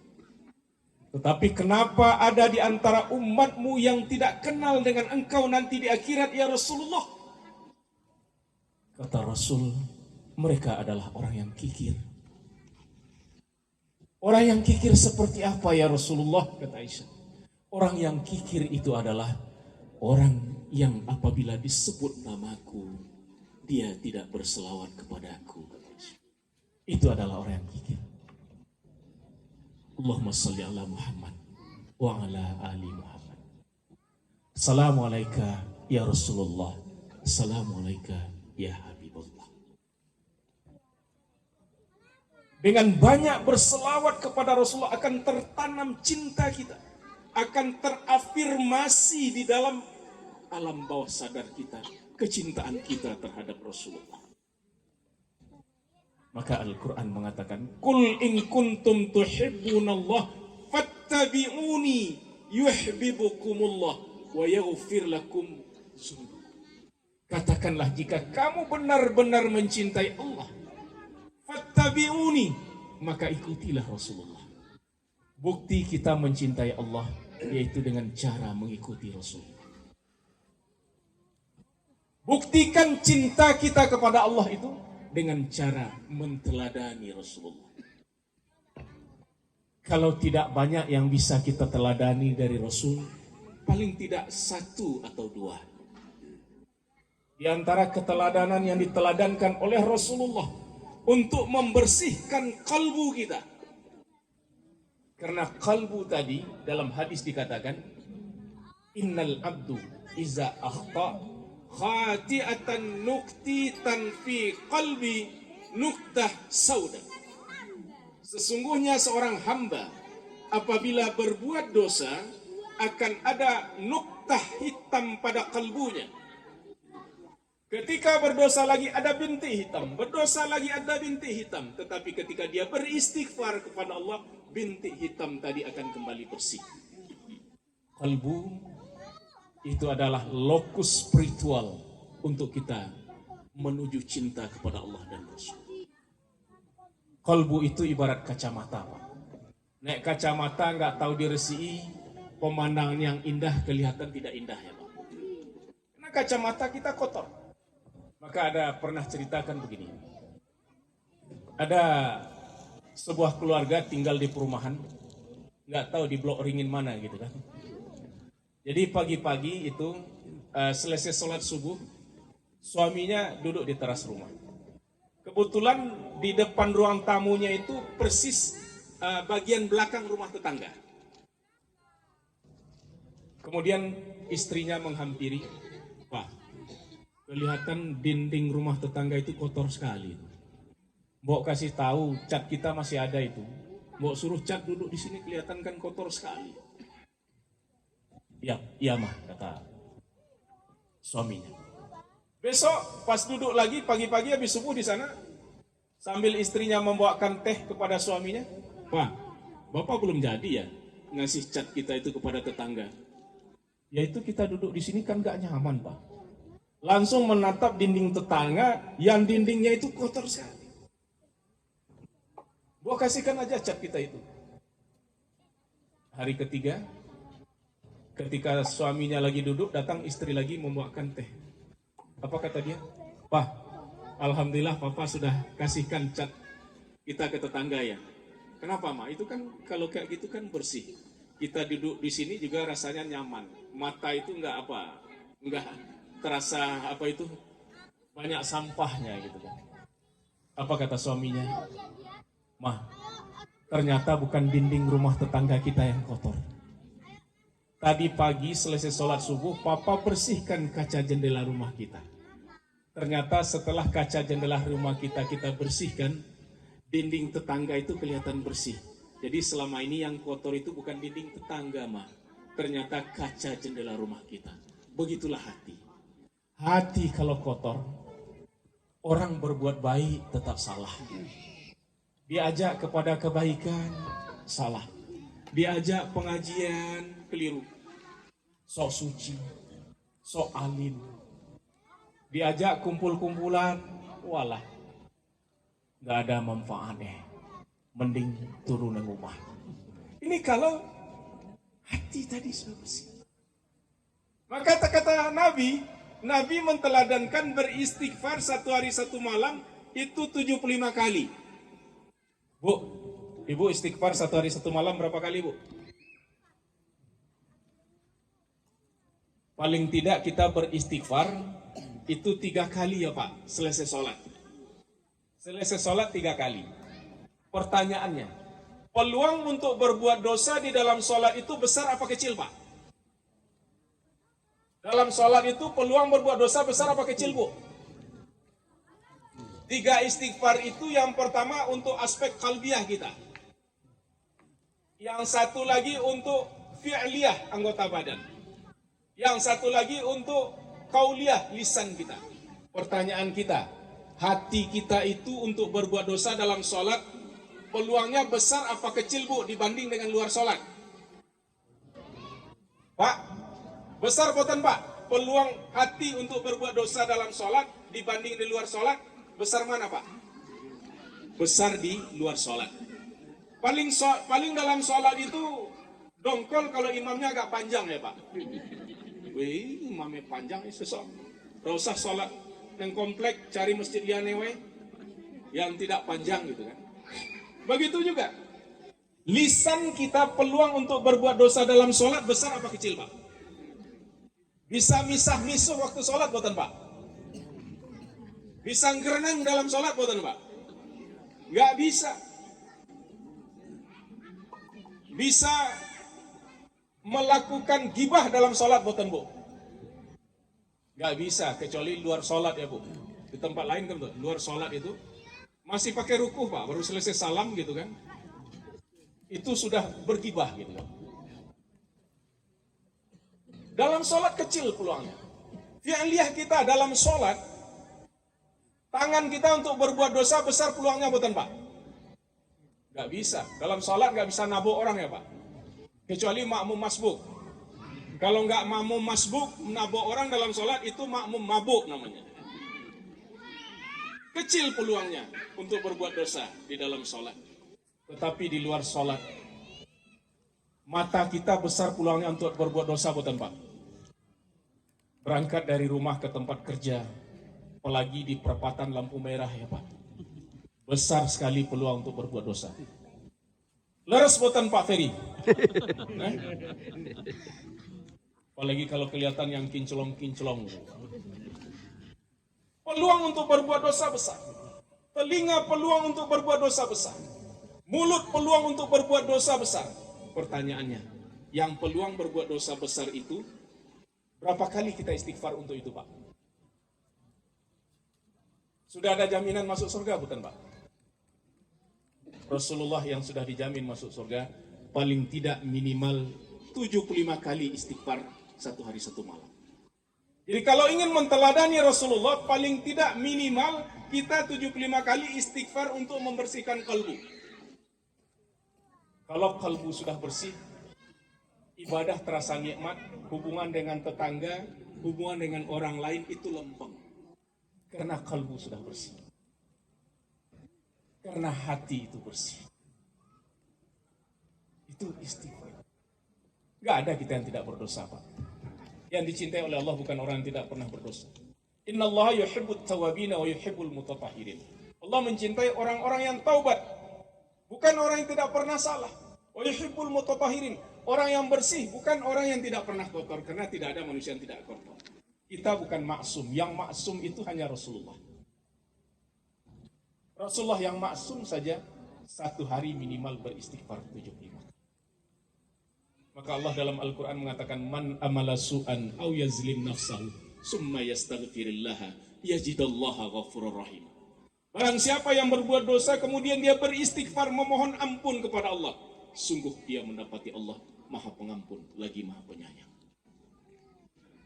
Tetapi kenapa ada di antara umatmu yang tidak kenal dengan engkau nanti di akhirat ya Rasulullah?" Kata Rasul, "Mereka adalah orang yang kikir." "Orang yang kikir seperti apa ya Rasulullah?" kata Aisyah. "Orang yang kikir itu adalah orang yang apabila disebut namaku, dia tidak berselawat kepadaku." Kata Aisyah. Itu adalah orang yang kikir. Allahumma salli ala Muhammad wa ala ali Muhammad. Assalamualaikum ya Rasulullah. Assalamualaikum ya Habibullah. Dengan banyak berselawat kepada Rasulullah akan tertanam cinta kita, akan terafirmasi di dalam alam bawah sadar kita kecintaan kita terhadap Rasulullah. Maka Al-Quran mengatakan, Qul in kuntum tuhibbunallah fattabi'uni yuhibbukumullah wa yaghfir lakum dzunub. Katakanlah jika kamu benar-benar mencintai Allah, fattabi'uni, maka ikutilah Rasulullah. Bukti kita mencintai Allah yaitu dengan cara mengikuti Rasul. Buktikan cinta kita kepada Allah itu dengan cara menteladani Rasulullah. Kalau tidak banyak yang bisa kita teladani dari Rasul, paling tidak satu atau dua. Di antara keteladanan yang diteladankan oleh Rasulullah untuk membersihkan kalbu kita. Karena kalbu tadi dalam hadis dikatakan, Innal abdu iza akhta khati'atan nuktitan fi qalbi nuktah sauda. Sesungguhnya seorang hamba apabila berbuat dosa akan ada nuktah hitam pada kalbunya. Ketika berdosa lagi ada bintik hitam, berdosa lagi ada bintik hitam. Tetapi ketika dia beristighfar kepada Allah, bintik hitam tadi akan kembali bersih. Kalbu itu adalah lokus spiritual untuk kita menuju cinta kepada Allah dan Rasul. Kalbu itu ibarat kacamata, Pak. Naik kacamata nggak tahu diresii, pemandangan yang indah kelihatan tidak indah ya, Pak. Karena kacamata kita kotor. Maka ada pernah ceritakan begini. Ada sebuah keluarga tinggal di perumahan, nggak tahu di blok ringin mana gitu kan. Jadi pagi-pagi itu selesai sholat subuh, suaminya duduk di teras rumah. Kebetulan di depan ruang tamunya itu persis bagian belakang rumah tetangga. Kemudian istrinya menghampiri, Pak, kelihatan dinding rumah tetangga itu kotor sekali. Mbok kasih tahu cat kita masih ada itu. Mbok suruh cat duduk di sini kelihatan kan kotor sekali. Ya, iya mah, kata suaminya. Besok pas duduk lagi pagi-pagi habis subuh di sana, sambil istrinya membawakan teh kepada suaminya, Pak, Bapak belum jadi ya ngasih cat kita itu kepada tetangga. Ya itu kita duduk di sini kan gak nyaman, Pak. Langsung menatap dinding tetangga yang dindingnya itu kotor sekali. Gua kasihkan aja cat kita itu. Hari ketiga, ketika suaminya lagi duduk, datang istri lagi membawakan teh. Apa kata dia? Pak, alhamdulillah Papa sudah kasihkan cat kita ke tetangga ya. Kenapa, Ma? Itu kan kalau kayak gitu kan bersih. Kita duduk di sini juga rasanya nyaman. Mata itu enggak terasa banyak sampahnya gitu kan. Apa kata suaminya? Mah, ternyata bukan dinding rumah tetangga kita yang kotor. Tadi pagi selesai sholat subuh, Papa bersihkan kaca jendela rumah kita. Ternyata setelah kaca jendela rumah kita bersihkan, dinding tetangga itu kelihatan bersih. Jadi selama ini yang kotor itu bukan dinding tetangga, Mah. Ternyata kaca jendela rumah kita. Begitulah hati. Hati kalau kotor, orang berbuat baik tetap salah. Diajak kepada kebaikan, salah. Diajak pengajian, keliru. Sok suci, sok alim. Diajak kumpul-kumpulan, walah. Gak ada manfaatnya. Mending turun ke rumah. Ini kalau hati tadi sudah bersih. Maka kata Nabi menteladankan beristighfar 1 hari 1 malam itu 75 kali. Bu, Ibu istighfar 1 hari 1 malam berapa kali, Bu? Paling tidak kita beristighfar itu 3 kali ya Pak, selesai sholat. Selesai sholat 3 kali. Pertanyaannya, peluang untuk berbuat dosa di dalam sholat itu besar apa kecil, Pak? Dalam sholat itu peluang berbuat dosa besar apa kecil, Bu? 3 istighfar itu yang pertama untuk aspek kalbiah kita. Yang satu lagi untuk fi'liyah anggota badan. Yang satu lagi untuk kauliyah lisan kita. Pertanyaan kita, hati kita itu untuk berbuat dosa dalam sholat, peluangnya besar apa kecil Bu dibanding dengan luar sholat? Pak, besar boten Pak? Peluang hati untuk berbuat dosa dalam sholat dibanding di luar sholat, besar mana Pak? Besar di luar sholat. Paling dalam sholat itu dongkol kalau imamnya agak panjang ya Pak. Wih, imamnya panjang sesok. Gak usah sholat yang komplek, cari masjid liane yang tidak panjang gitu kan. Begitu juga lisan kita, peluang untuk berbuat dosa dalam sholat besar apa kecil Pak? Bisa misah-misuh waktu sholat boten Pak? Bisa ngerenang dalam sholat boten Pak? Gak bisa. Bisa melakukan gibah dalam sholat boten Bu? Gak bisa, kecuali luar sholat ya Bu. Di tempat lain kan tuh, luar sholat itu masih pakai rukuh Pak, baru selesai salam gitu kan, itu sudah bergibah gitu kan. Dalam sholat kecil peluangnya. Fi'liyah kita dalam sholat, tangan kita untuk berbuat dosa besar peluangnya bukan Pak? Gak bisa, dalam sholat gak bisa nabuk orang ya Pak, kecuali makmum masbuk. Kalau nggak makmum masbuk, menabuk orang dalam sholat itu makmum mabuk namanya. Kecil peluangnya untuk berbuat dosa di dalam sholat. Tetapi di luar sholat, mata kita besar peluangnya untuk berbuat dosa bukan Pak? Berangkat dari rumah ke tempat kerja, apalagi di perapatan lampu merah ya Pak, besar sekali peluang untuk berbuat dosa. Leres bukan Pak Ferry? Apalagi kalau kelihatan yang kinclong-kinclong. Peluang untuk berbuat dosa besar. Telinga peluang untuk berbuat dosa besar. Mulut peluang untuk berbuat dosa besar. Pertanyaannya, yang peluang berbuat dosa besar itu, berapa kali kita istighfar untuk itu Pak? Sudah ada jaminan masuk surga bukan Pak? Rasulullah yang sudah dijamin masuk surga, paling tidak minimal 75 kali istighfar satu hari satu malam. Jadi kalau ingin menteladani Rasulullah, paling tidak minimal kita 75 kali istighfar untuk membersihkan kalbu. Kalau kalbu sudah bersih, ibadah terasa nikmat, hubungan dengan tetangga, hubungan dengan orang lain itu lempeng. Karena kalbu sudah bersih. Karena hati itu bersih. Itu istighfar. Gak ada kita yang tidak berdosa Pak. Yang dicintai oleh Allah bukan orang yang tidak pernah berdosa. Innallaha yuhibbut tawabina wa yuhibbul mutatahhirin. Allah mencintai orang-orang yang taubat, bukan orang yang tidak pernah salah. Wa yuhibbul mutatahhirin, orang yang bersih, bukan orang yang tidak pernah kotor, karena tidak ada manusia yang tidak kotor. Kita bukan maksum, yang maksum itu hanya Rasulullah. Rasulullah yang maksum saja satu hari minimal beristighfar 75. Maka Allah dalam Al-Quran mengatakan, man amala su'an aw yazlim nafsahu summa yastaghfirillaha yajidallaha ghafurur rahim. Barang siapa yang berbuat dosa kemudian dia beristighfar memohon ampun kepada Allah, sungguh dia mendapati Allah Maha Pengampun lagi Maha Penyayang.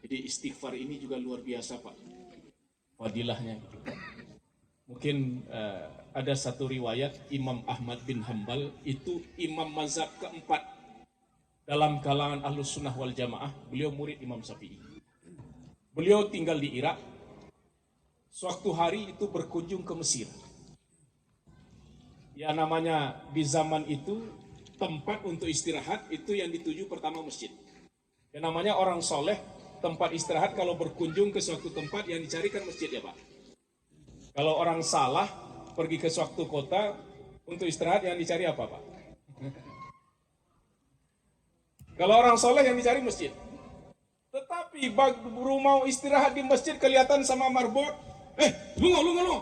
Jadi istighfar ini juga luar biasa Pak, fadilahnya. Mungkin ada satu riwayat Imam Ahmad bin Hanbal, itu imam mazhab keempat dalam kalangan Ahlus Sunnah wal Jamaah. Beliau murid Imam Syafi'i. Beliau tinggal di Irak. Suatu hari itu berkunjung ke Mesir. Ya namanya di zaman itu tempat untuk istirahat itu yang dituju pertama masjid. Ya namanya orang soleh, tempat istirahat kalau berkunjung ke suatu tempat yang dicarikan masjid ya Pak. Kalau orang salah pergi ke suatu kota untuk istirahat yang dicari apa Pak? Kalau orang soleh yang dicari masjid. Tetapi baru mau istirahat di masjid kelihatan sama marbot, lungo.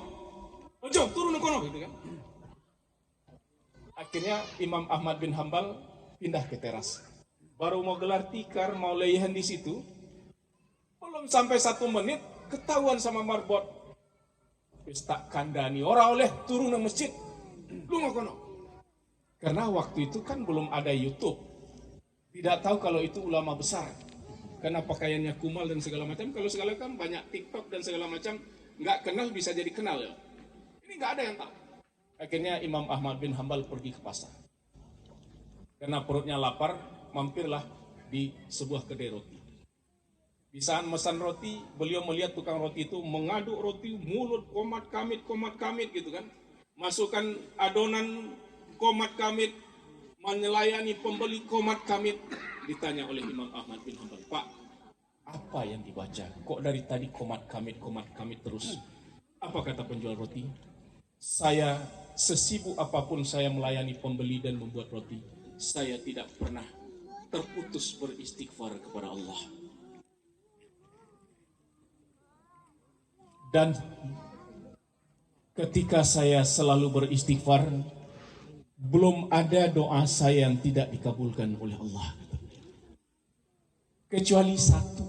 Ojo, turun ke kono gitu kan. Akhirnya Imam Ahmad bin Hanbal pindah ke teras. Baru mau gelar tikar, mau leyahan di situ. Belum sampai 1 menit ketahuan sama marbot. Wis tak kandani ora oleh turun ke masjid. Lungo kono. Karena waktu itu kan belum ada YouTube. Tidak tahu kalau itu ulama besar, karena pakaiannya kumal dan segala macam. Kalau segala kan banyak TikTok dan segala macam, nggak kenal bisa jadi kenal ya. Ini nggak ada yang tahu. Akhirnya Imam Ahmad bin Hambal pergi ke pasar. Karena perutnya lapar, mampirlah di sebuah kedai roti. Di saat mesan roti, beliau melihat tukang roti itu mengaduk roti, mulut komat kamit gitu kan. Masukkan adonan komat kamit, menylayani pembeli komat kamit. Ditanya oleh Imam Ahmad bin Hambal, Pak, apa yang dibaca? Kok dari tadi komat kamit terus? Apa kata penjual roti? Saya sesibuk apapun saya melayani pembeli dan membuat roti, saya tidak pernah terputus beristighfar kepada Allah. Dan ketika saya selalu beristighfar, belum ada doa saya yang tidak dikabulkan oleh Allah. Kecuali satu.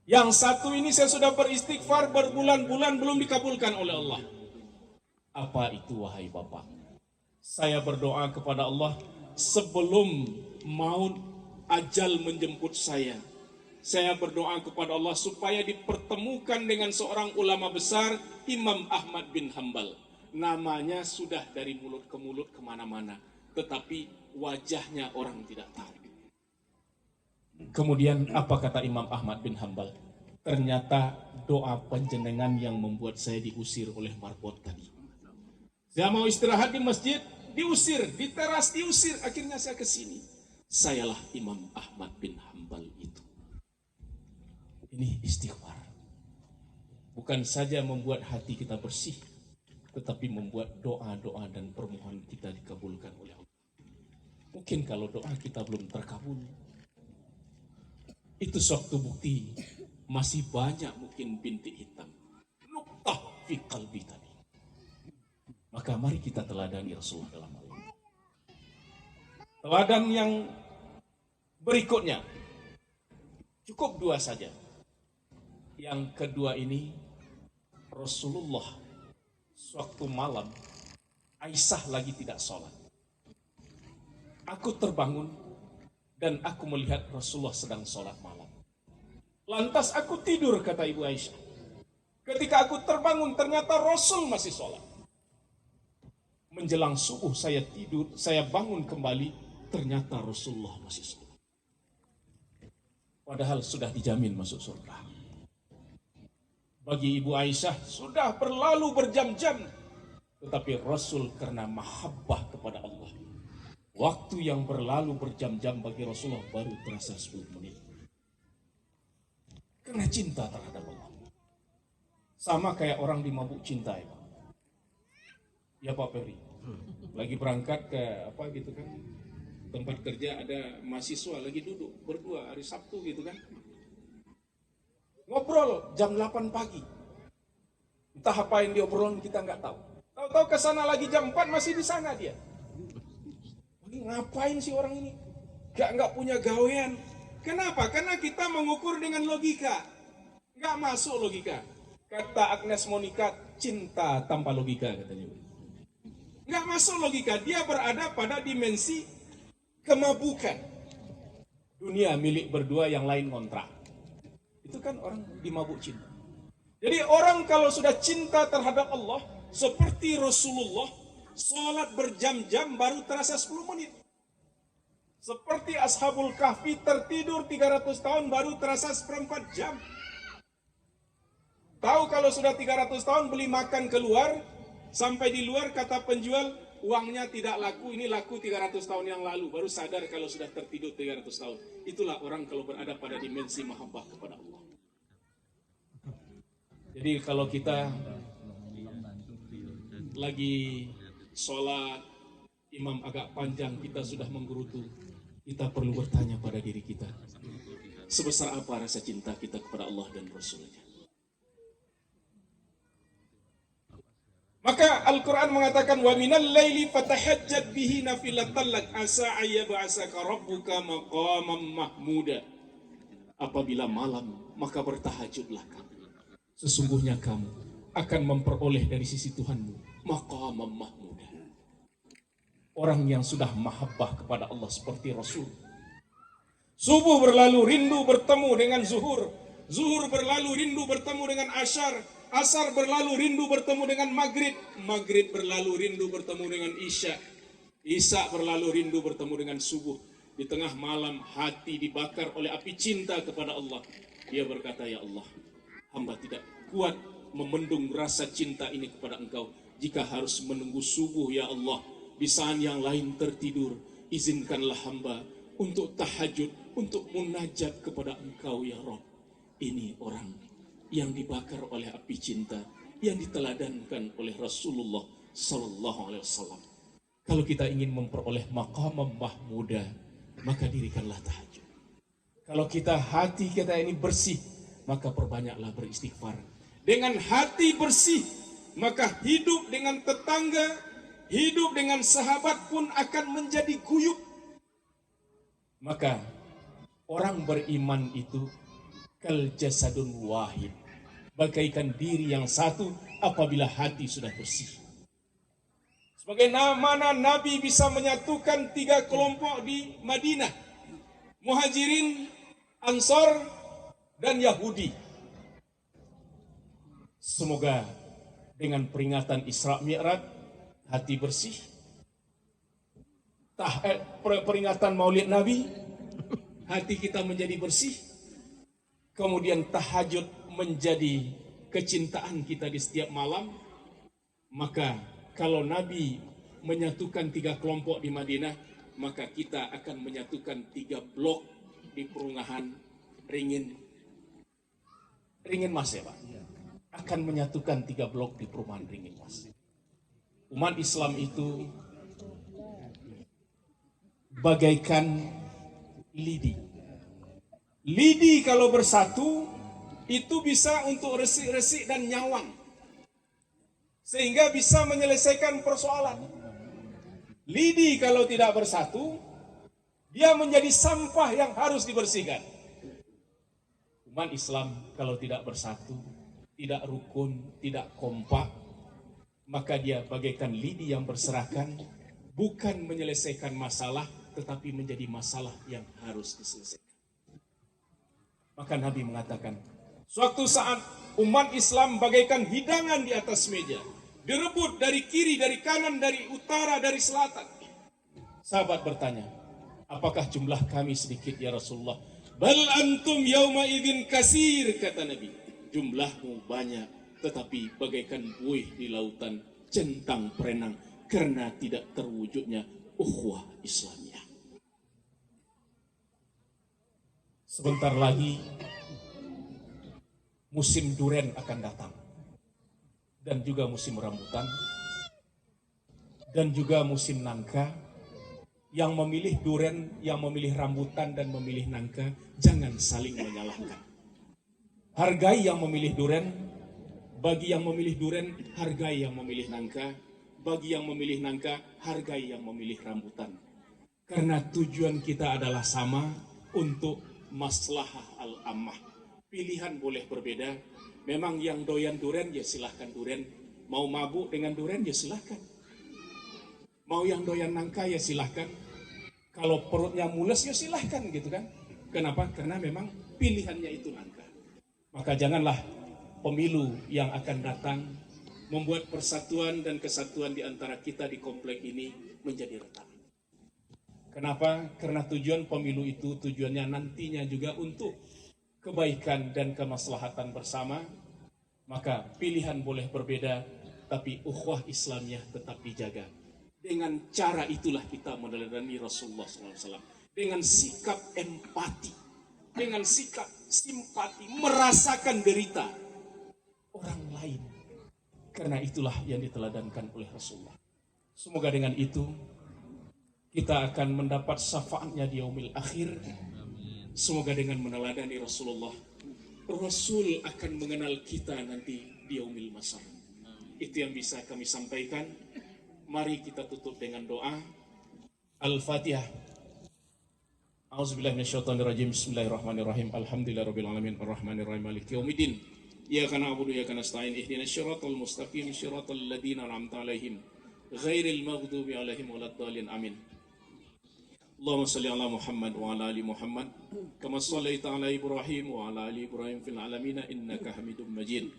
Yang satu ini saya sudah beristighfar berbulan-bulan belum dikabulkan oleh Allah. Apa itu wahai Bapak? Saya berdoa kepada Allah sebelum maut ajal menjemput saya. Saya berdoa kepada Allah supaya dipertemukan dengan seorang ulama besar, Imam Ahmad bin Hambal. Namanya sudah dari mulut ke mulut kemana-mana, tetapi wajahnya orang tidak tahu. Kemudian apa kata Imam Ahmad bin Hambal? Ternyata doa panjenengan yang membuat saya diusir oleh marbot tadi. Saya mau istirahat di masjid, diusir, di teras diusir, akhirnya saya ke sini. Sayalah Imam Ahmad bin Hambal itu. Ini istighfar. Bukan saja membuat hati kita bersih, tetapi membuat doa-doa dan permohonan kita dikabulkan oleh Allah. Mungkin kalau doa kita belum terkabul, itu suatu bukti masih banyak mungkin bintik hitam. Nuktah fi qalbi tadi. Maka mari kita teladani Rasulullah dalam hal ini. Teladan yang berikutnya, cukup dua saja. Yang kedua ini, Rasulullah suatu malam, Aisyah lagi tidak sholat. Aku terbangun dan aku melihat Rasulullah sedang sholat malam. Lantas aku tidur, kata Ibu Aisyah. Ketika aku terbangun ternyata Rasul masih sholat. Menjelang subuh saya tidur, saya bangun kembali, ternyata Rasulullah masih sholat. Padahal sudah dijamin masuk surga. Bagi Ibu Aisyah sudah berlalu berjam-jam, tetapi Rasul karena mahabbah kepada Allah, waktu yang berlalu berjam-jam bagi Rasulullah baru terasa 10 menit. Karena cinta terhadap Allah. Sama kayak orang dimabuk cinta ya Pak. Ya Pak Ferry. Lagi berangkat ke apa gitu kan, tempat kerja ada mahasiswa lagi duduk berdua hari Sabtu gitu kan. Ngobrol jam 8 pagi. Entah apa yang diobrolin kita nggak tahu. Tahu-tahu ke sana lagi jam 4 masih di sana dia. Ini ngapain sih orang ini? Nggak punya gawean. Kenapa? Karena kita mengukur dengan logika. Nggak masuk logika. Kata Agnes Monica, cinta tanpa logika katanya. Nggak masuk logika. Dia berada pada dimensi kemabukan. Dunia milik berdua, yang lain kontrak. Itu kan orang dimabuk cinta. Jadi orang kalau sudah cinta terhadap Allah, seperti Rasulullah, sholat berjam-jam baru terasa 10 menit. Seperti Ashabul Kahfi tertidur 300 tahun baru terasa 1/4 jam. Tahu kalau sudah 300 tahun beli makan keluar, sampai di luar kata penjual, uangnya tidak laku, ini laku 300 tahun yang lalu. Baru sadar kalau sudah tertidur 300 tahun. Itulah orang kalau berada pada dimensi mahabbah kepada Allah. Jadi kalau kita lagi sholat, imam agak panjang, kita sudah menggerutu, kita perlu bertanya pada diri kita, sebesar apa rasa cinta kita kepada Allah dan Rasulnya. Maka Al-Quran mengatakan, wa minal laili fatahajjad bihi nafilatan lak asa ayyab'asaka rabbuka maqamam mahmuda. Apabila malam, maka bertahajudlah kamu. Sesungguhnya kamu akan memperoleh dari sisi Tuhanmu maqamam mahmuda. Orang yang sudah mahabbah kepada Allah seperti Rasul. Subuh berlalu rindu bertemu dengan zuhur. Zuhur berlalu rindu bertemu dengan asyar. asar berlalu rindu bertemu dengan maghrib, maghrib berlalu rindu bertemu dengan isya, isya berlalu rindu bertemu dengan subuh. Di tengah malam hati dibakar oleh api cinta kepada Allah. Dia berkata, ya Allah, hamba tidak kuat memendung rasa cinta ini kepada Engkau. Jika harus menunggu subuh, ya Allah, di saat yang lain tertidur, izinkanlah hamba untuk tahajud, untuk munajat kepada Engkau, ya Rabb. Ini orang yang dibakar oleh api cinta, yang diteladankan oleh Rasulullah Sallallahu Alaihi Wasallam. Kalau kita ingin memperoleh maqam mahmudah, maka dirikanlah tahajud. Kalau hati kita ini bersih, maka perbanyaklah beristighfar. Dengan hati bersih, maka hidup dengan tetangga, hidup dengan sahabat pun akan menjadi guyup. Maka orang beriman itu kal jasadun wahid, bagaikan diri yang satu apabila hati sudah bersih. Sebagaimana Nabi bisa menyatukan 3 kelompok di Madinah, Muhajirin, Ansor, dan Yahudi. Semoga dengan peringatan Isra Mi'raj, hati bersih, peringatan Maulid Nabi, hati kita menjadi bersih, kemudian tahajud menjadi kecintaan kita di setiap malam. Maka kalau Nabi menyatukan 3 kelompok di Madinah, maka kita akan menyatukan 3 blok di perumahan Ringin Mas, ya Pak? Akan menyatukan 3 blok di perumahan Ringin Mas. Umat Islam itu bagaikan lidi. Lidi kalau bersatu, itu bisa untuk resik-resik dan nyawang, sehingga bisa menyelesaikan persoalan. Lidi kalau tidak bersatu, dia menjadi sampah yang harus dibersihkan. Umat Islam kalau tidak bersatu, tidak rukun, tidak kompak, maka dia bagaikan lidi yang berserakan, bukan menyelesaikan masalah, tetapi menjadi masalah yang harus diselesaikan. Maka Nabi mengatakan, suatu saat umat Islam bagaikan hidangan di atas meja, direbut dari kiri, dari kanan, dari utara, dari selatan. Sahabat bertanya, apakah jumlah kami sedikit ya Rasulullah? Bal antum yauma idzin kasir, kata Nabi. Jumlahmu banyak, tetapi bagaikan buih di lautan, centang perenang, karena tidak terwujudnya ukhuwah Islamiyah. Sebentar lagi musim duren akan datang, dan juga musim rambutan, dan juga musim nangka. Yang memilih duren, yang memilih rambutan, dan memilih nangka, jangan saling menyalahkan. Hargai yang memilih duren, bagi yang memilih duren, hargai yang memilih nangka, bagi yang memilih nangka, hargai yang memilih rambutan. Karena tujuan kita adalah sama, untuk maslahah al-ammah. Pilihan boleh berbeda. Memang yang doyan duren, ya silahkan duren. Mau mabuk dengan duren, ya silahkan. Mau yang doyan nangka, ya silahkan. Kalau perutnya mules, ya silahkan gitu kan. Kenapa? Karena memang pilihannya itu nangka. Maka janganlah pemilu yang akan datang membuat persatuan dan kesatuan di antara kita di komplek ini menjadi retak. Kenapa? Karena tujuan pemilu itu tujuannya nantinya juga untuk kebaikan dan kemaslahatan bersama. Maka pilihan boleh berbeda, tapi ukhuwah Islamiyah tetap dijaga. Dengan cara itulah kita meneladani Rasulullah SAW. Dengan sikap empati, dengan sikap simpati, merasakan derita orang lain. Karena itulah yang diteladankan oleh Rasulullah. Semoga dengan itu kita akan mendapat syafaatnya di yaumil akhir. Semoga dengan meneladani Rasulullah, Rasul akan mengenal kita nanti di yaumil masar. Itu yang bisa kami sampaikan. Mari kita tutup dengan doa. Al-Fatihah. A'udzubillahi minasyaitonirrajim. Bismillahirrahmanirrahim. Alhamdulillahirabbil alamin arrahmanirrahim maliki yaumiddin. Iyyaka na'budu wa iyyaka nasta'in. Ihdinas siratal mustaqim, siratal ladzina an'amta 'alaihim ghairil maghdubi 'alaihim waladdallin. Amin. Allahumma shalli ala Muhammad wa ala ali Muhammad kama shallaita ala Ibrahim wa ala ali Ibrahim fil alamin innaka Hamidum Majid.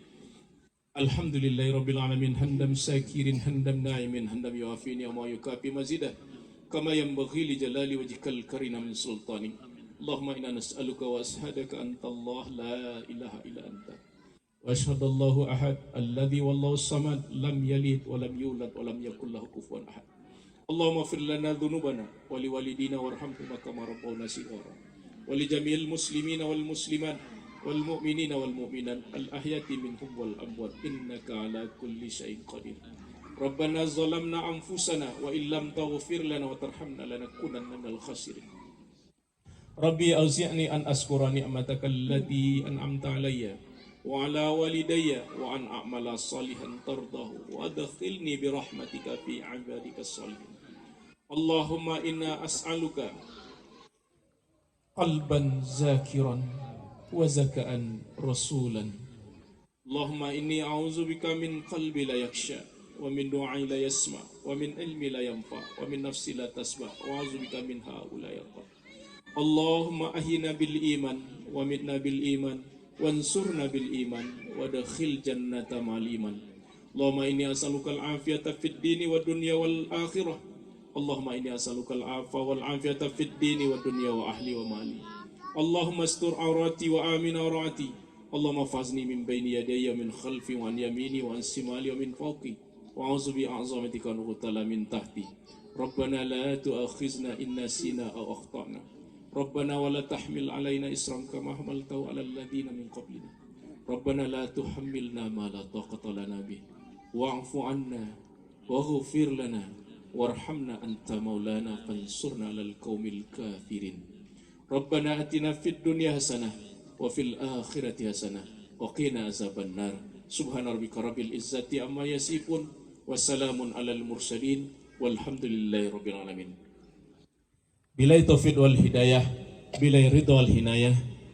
Alhamdulillahi Rabbil Alamin. Handam sakirin, handam naimin, handam yuafini wa yukafi mazidah kama yanbaghi li jalali wajhikal karina min sultani. Allahumma inna nas'aluka wa ashhadaka anta Allah la ilaha illa anta wa ashhadu Allahu ahad alladhi wallahu samad lam yalid wa lam yulad wa lam yakul lahu kufuwan ahad. Allahumma fir lana dhunubana wa liwalidina warhamhuma kama rabbawna shighara wa li jami'il muslimina wal muslimat wal mu'minina wal mu'minat al ahyati minhum wal amwat innaka ala kulli syai'in qadir. Rabbana zalamna anfusana wa illam taghfir lana wa tarhamna lanakunanna minal khasirin. Rabbi auzi'ni an askura ni'mataka allati an'amta alayya wa ala walidayya wa an a'mala salihan tardahu wa adkhilni bi rahmatika fi 'ibadika salihin. Allahumma inna as'aluka qalban zakiran wa zaka'an rasulan. Allahumma inni a'udzubika min qalbi la yakhsha wa min du'ai la yasma wa min ilmi la yanfa wa min nafsi la tasba wa a'udzubika min haula yarqa. Allahumma ahina bil iman wa mitna bil iman wansurna bil iman wa dakhil jannata ma'al iman. Allahumma inni as'aluka al-afiyata fid dini wad dunya wal akhirah. Allahumma inni as'aluka al-'afwa wal 'afiyata fid dini wad dunya wa ahli wa mali. Allahumma astur awrati wa amin awrati. Allahumma fazni min bayni yadayya min khalfi wa an yamini wa an simali wa min fawqi wa a'udzu bi a'zamatika an ughtala min tahti. Rabbana la tu'akhizna in nasina aw akhtana. Rabbana wa la tahmil 'alaina isran kama hamaltahu 'alal ladzina min qablina. Rabbana la tuhammilna ma la taqata lana bih. Wa'fu 'anna waghfir lana warhamna anta maulana fansurna 'alal qaumil kafirin. Rabbana atina fid dunya hasanah wa fil akhirati hasanah wa qina azaban nar. Subhana rabbika rabbil izzati amma yasifun wa salamun alal mursalin walhamdulillahi rabbil alamin. Bilai taufiq wal hidayah, bilai ridha wal hinayah.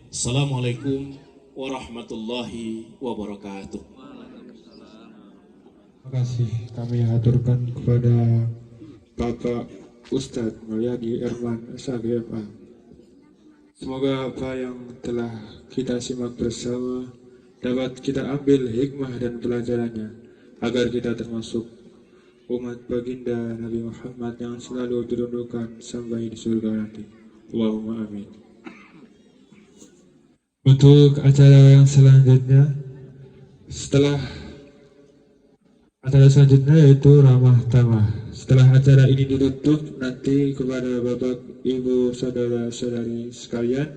Assalamualaikum warahmatullahi wabarakatuh. Terima kasih kami haturkan kepada Bapak Ustadz Mulyadi Erman SAGMA. Semoga apa yang telah kita simak bersama dapat kita ambil hikmah dan pelajarannya, agar kita termasuk umat baginda Nabi Muhammad yang selalu dirindukan sampai di surga nanti. Allahumma amin. Untuk acara yang selanjutnya, setelah acara selanjutnya yaitu ramah tamah. Setelah acara ini ditutup, nanti kepada Bapak, Ibu, Saudara-saudari sekalian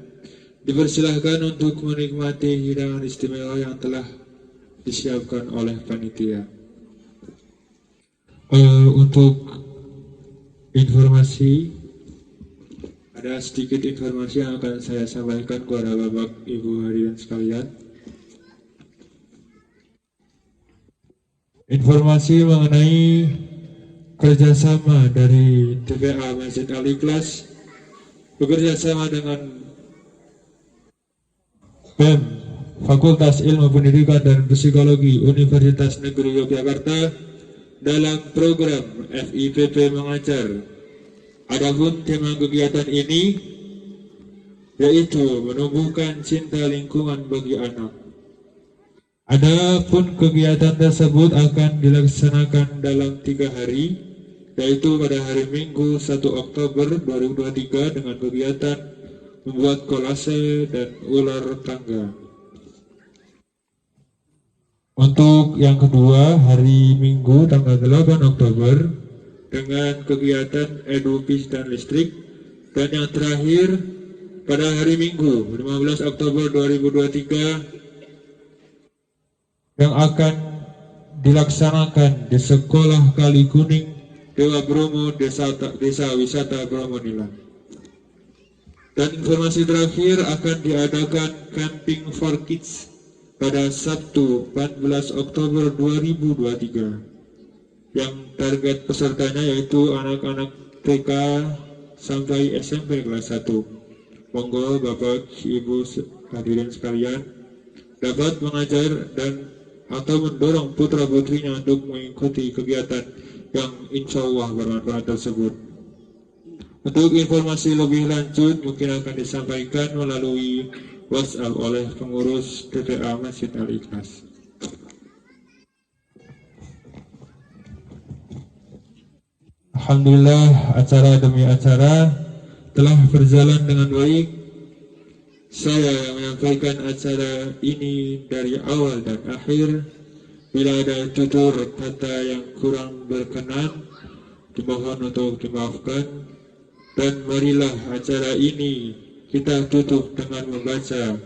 dipersilahkan untuk menikmati hidangan istimewa yang telah disiapkan oleh panitia. Untuk informasi, ada sedikit informasi yang akan saya sampaikan kepada Bapak, Ibu hadirin sekalian. Informasi mengenai kerjasama dari TPA Masjid Al-Ikhlas bekerjasama dengan BEM Fakultas Ilmu Pendidikan dan Psikologi Universitas Negeri Yogyakarta dalam program FIPP Mengajar. Adapun tema kegiatan ini yaitu menumbuhkan cinta lingkungan bagi anak. Adapun kegiatan tersebut akan dilaksanakan dalam 3 hari, yaitu pada hari Minggu 1 Oktober 2023 dengan kegiatan membuat kolase dan ular tangga. Untuk yang kedua, hari Minggu tanggal 8 Oktober dengan kegiatan edukis dan listrik. Dan yang terakhir pada hari Minggu 15 Oktober 2023 yang akan dilaksanakan di Sekolah Kali Kuning, Dewa Bromo, Desa Wisata Bromo Nila. Dan informasi terakhir, akan diadakan Camping for Kids pada Sabtu 14 Oktober 2023 yang target pesertanya yaitu anak-anak TK sampai SMP kelas 1. Monggo Bapak Ibu hadirin sekalian dapat mengajar dan atau mendorong putra putrinya untuk mengikuti kegiatan yang insya Allah bermanfaat tersebut. Untuk informasi lebih lanjut mungkin akan disampaikan melalui WhatsApp oleh pengurus TPA Masjid Al-Ikhlas. Alhamdulillah acara demi acara telah berjalan dengan baik. Saya yang menyampaikan acara ini dari awal dan akhir. Bila ada tutur kata yang kurang berkenan, dimohon untuk dimaafkan. Dan marilah acara ini kita tutup dengan membaca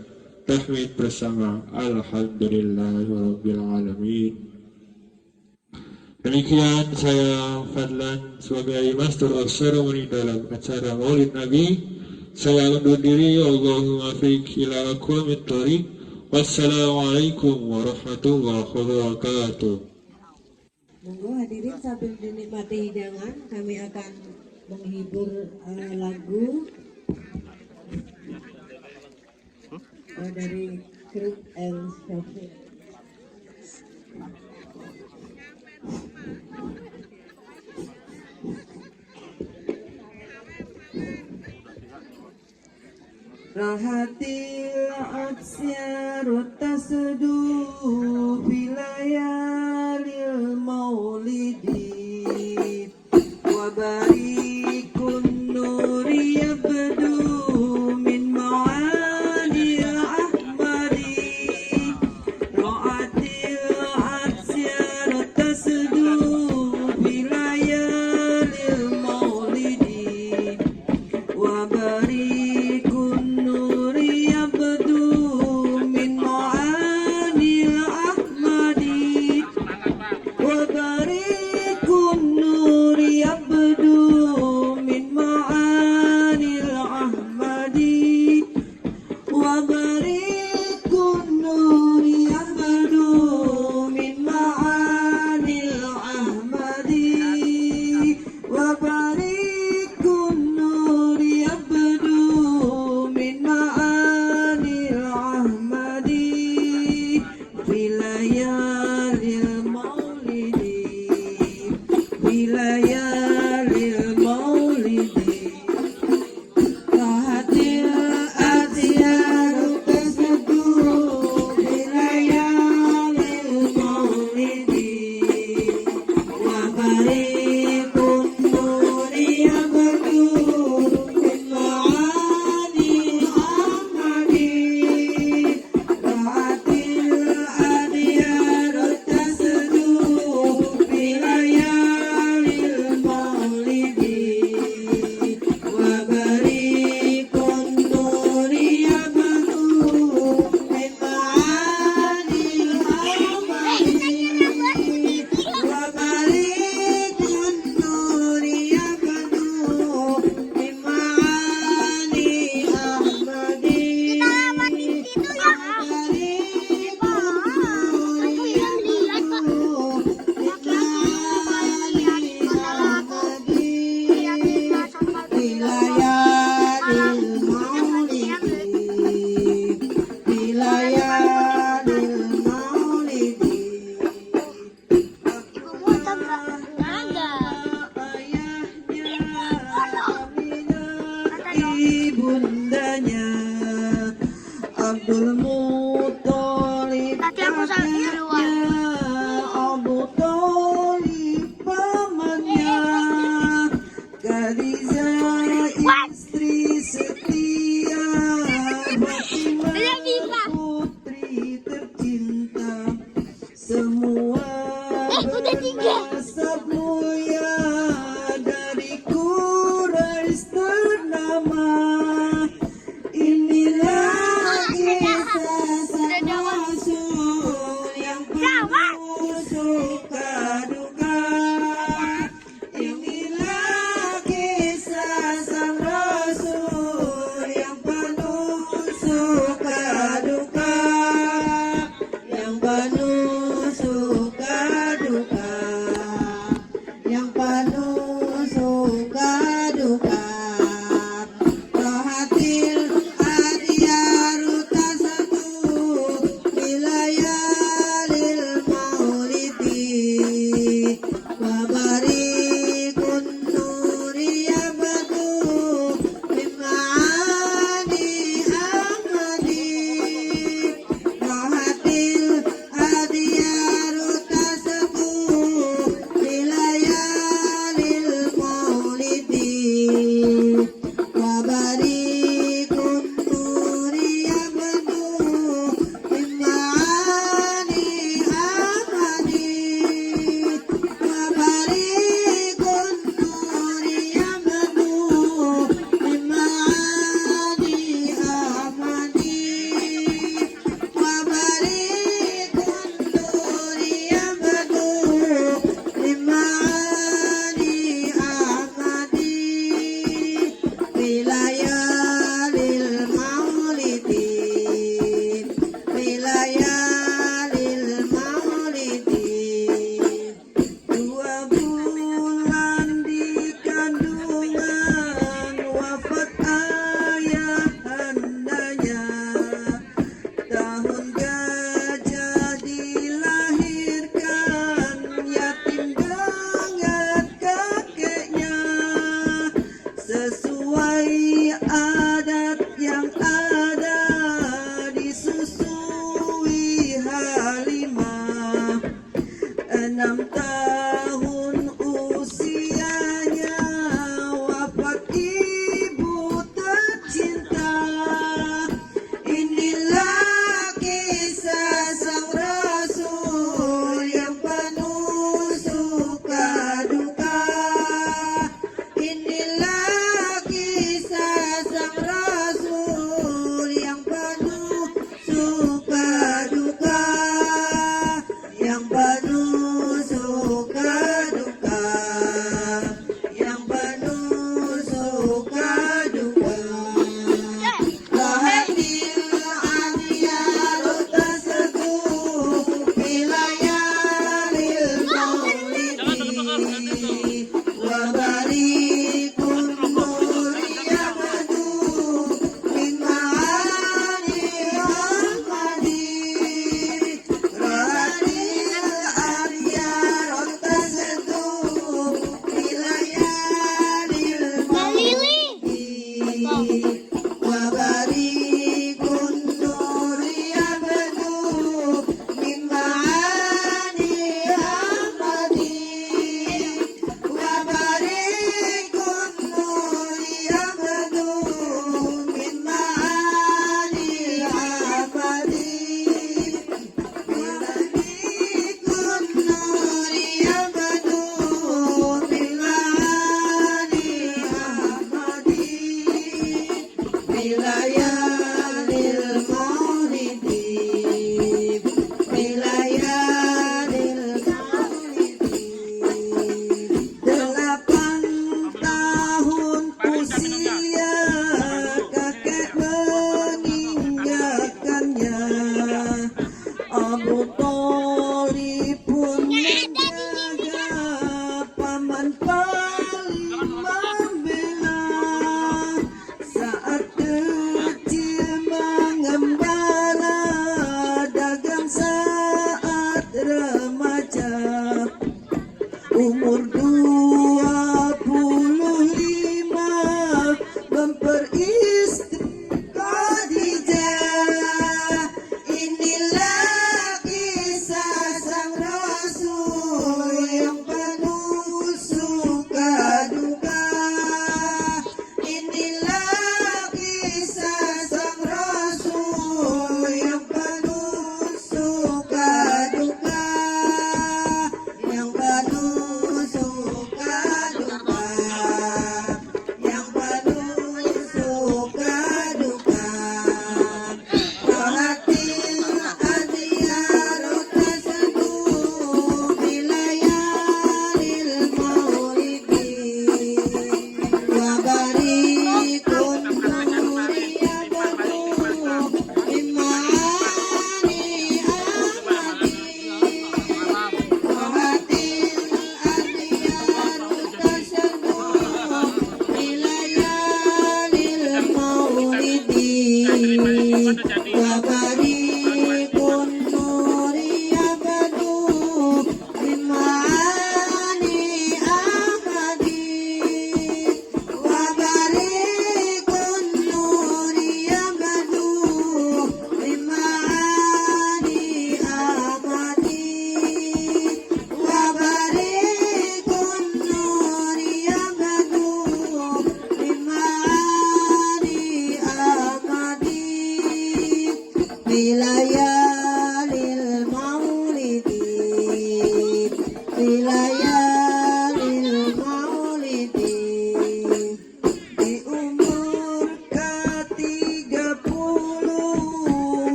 tahmid bersama. Alhamdulillahirrabbilalamin. Demikian saya Fadlan sebagai Master of Ceremony dalam acara Maulid Nabi. Saya undur diri. Allahumma fiq ila aqwamit thoriq. Wassalamualaikum warahmatullahi wabarakatuh. Monggo hadirin sambil dinikmati hidangan, kami akan menghibur lagu dari grup El Syafiq. Rahatil aksyaru tasdu filayalil maulidi wa barikun nuri yabdu min ma'ani ahmadi. Rahatil aksyaru tasdu filayalil maulidi wa barikun Abdul Muthalib kakeknya, Abu Thalib pamannya, Khadijah istri setia, Fatimah putri tercinta, semua bernasab mulia dari Quraisy ternama. Inilah Rasul yang penuh suka duka. Inilah kisah sang Rasul yang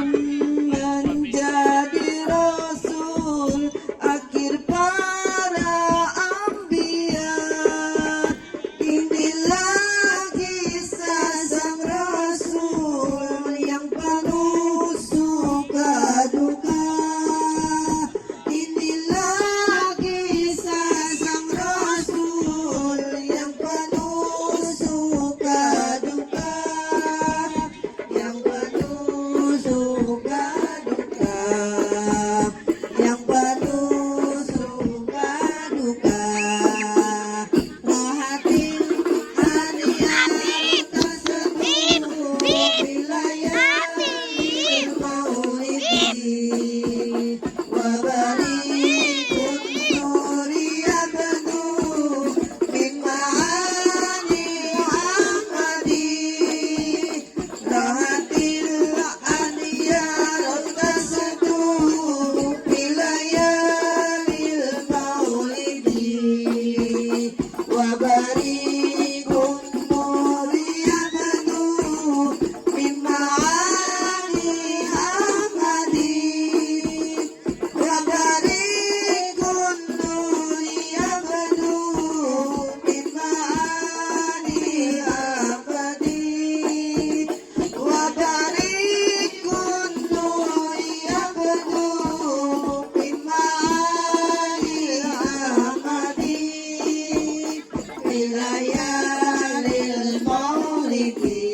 menjadi rasul akhir para anbiya. Inilah kisah sang rasul yang penuh suka duka. Inilah kisah sang rasul yang penuh suka duka, yang penuh suka duka, yang penuh suka duka. Rohatin harian tersebut wilayah maulidi wabarikun nuria penuh min ma'ani Ahmadi. Rohatil aniyar tersebut wilayah maulidi wabarikun nuria penuh min ma'ani Ahmadi. Wabarikun nuria penuh min ma'ani Ahmadi. Wabarikun nuria penuh min ma'ani Ahmadi. Wilayah lil maulidi,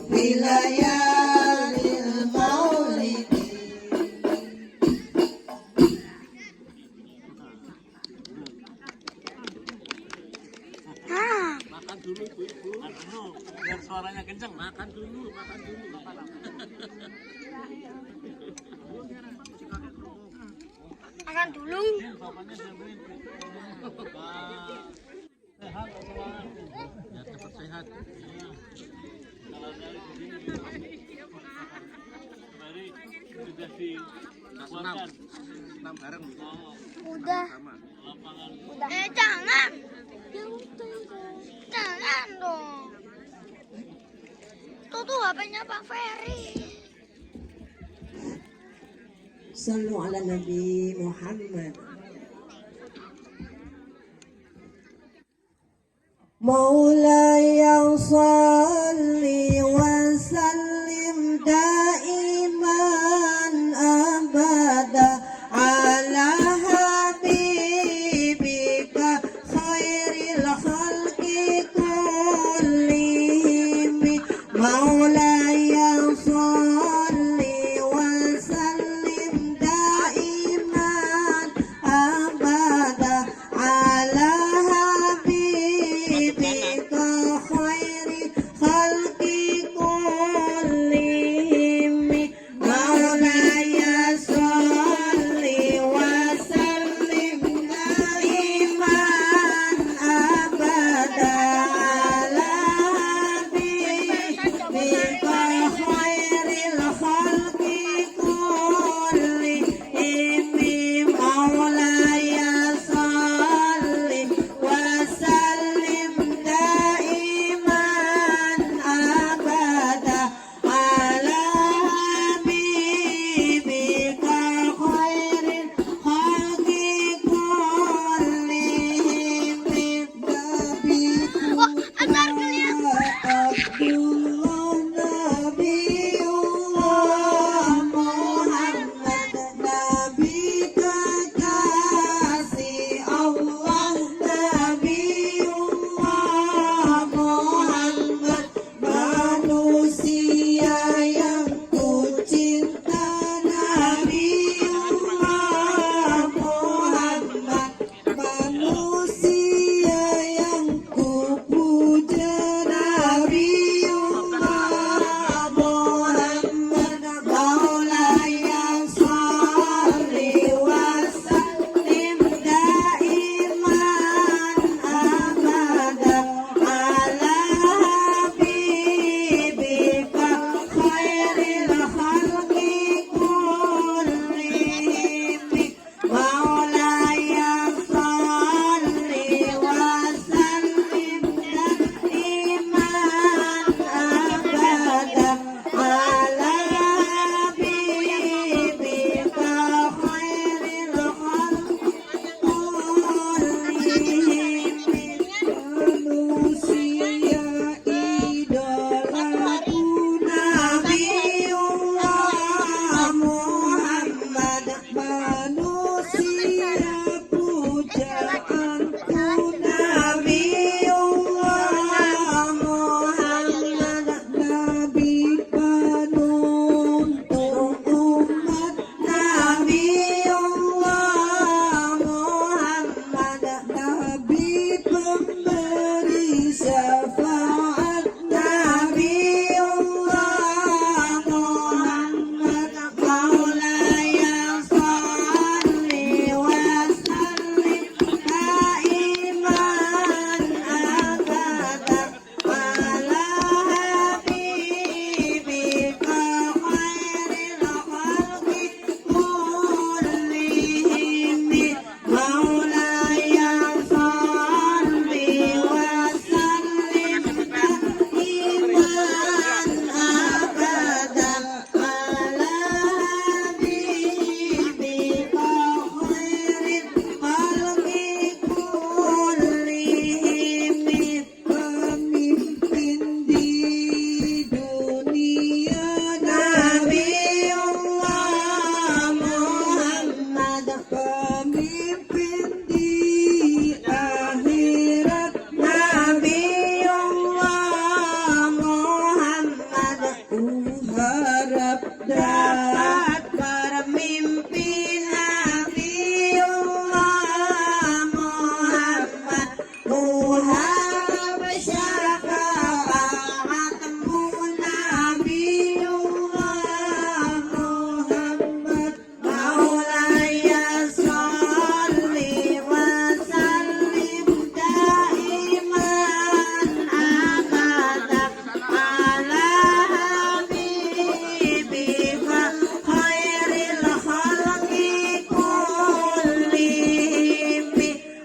wilayah lil maulidi. Biar suaranya kencang, makan dulu. Makan dulu. Ya cepat sehat. Mari sudah dikuatkan. 6 bareng. Udah. Jangan. Jangan dong. Tuh HP-nya Pak Ferry. Sallu ala Nabi Muhammad. Maulaya salli wa sallim daiman abada ala habibika khairil khalqi kullihim. Maulaya salli wa sallim daiman abada ala habibika khairil dapat bermimpi Nabiullah Muhammad Muhab syafaatmu Nabiullah Muhammad Maulaya sholli wa sallim daiman abada ala habibika khairil khalqi kullihim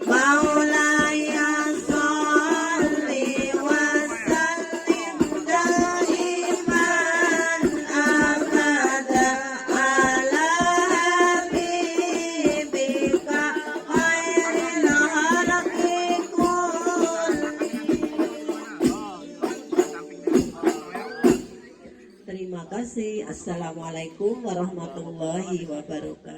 Maulaya sholli wa sallim daiman abada ala habibika khairil khalqi kullihim. Terima kasih. Assalamualaikum warahmatullahi wabarakatuh.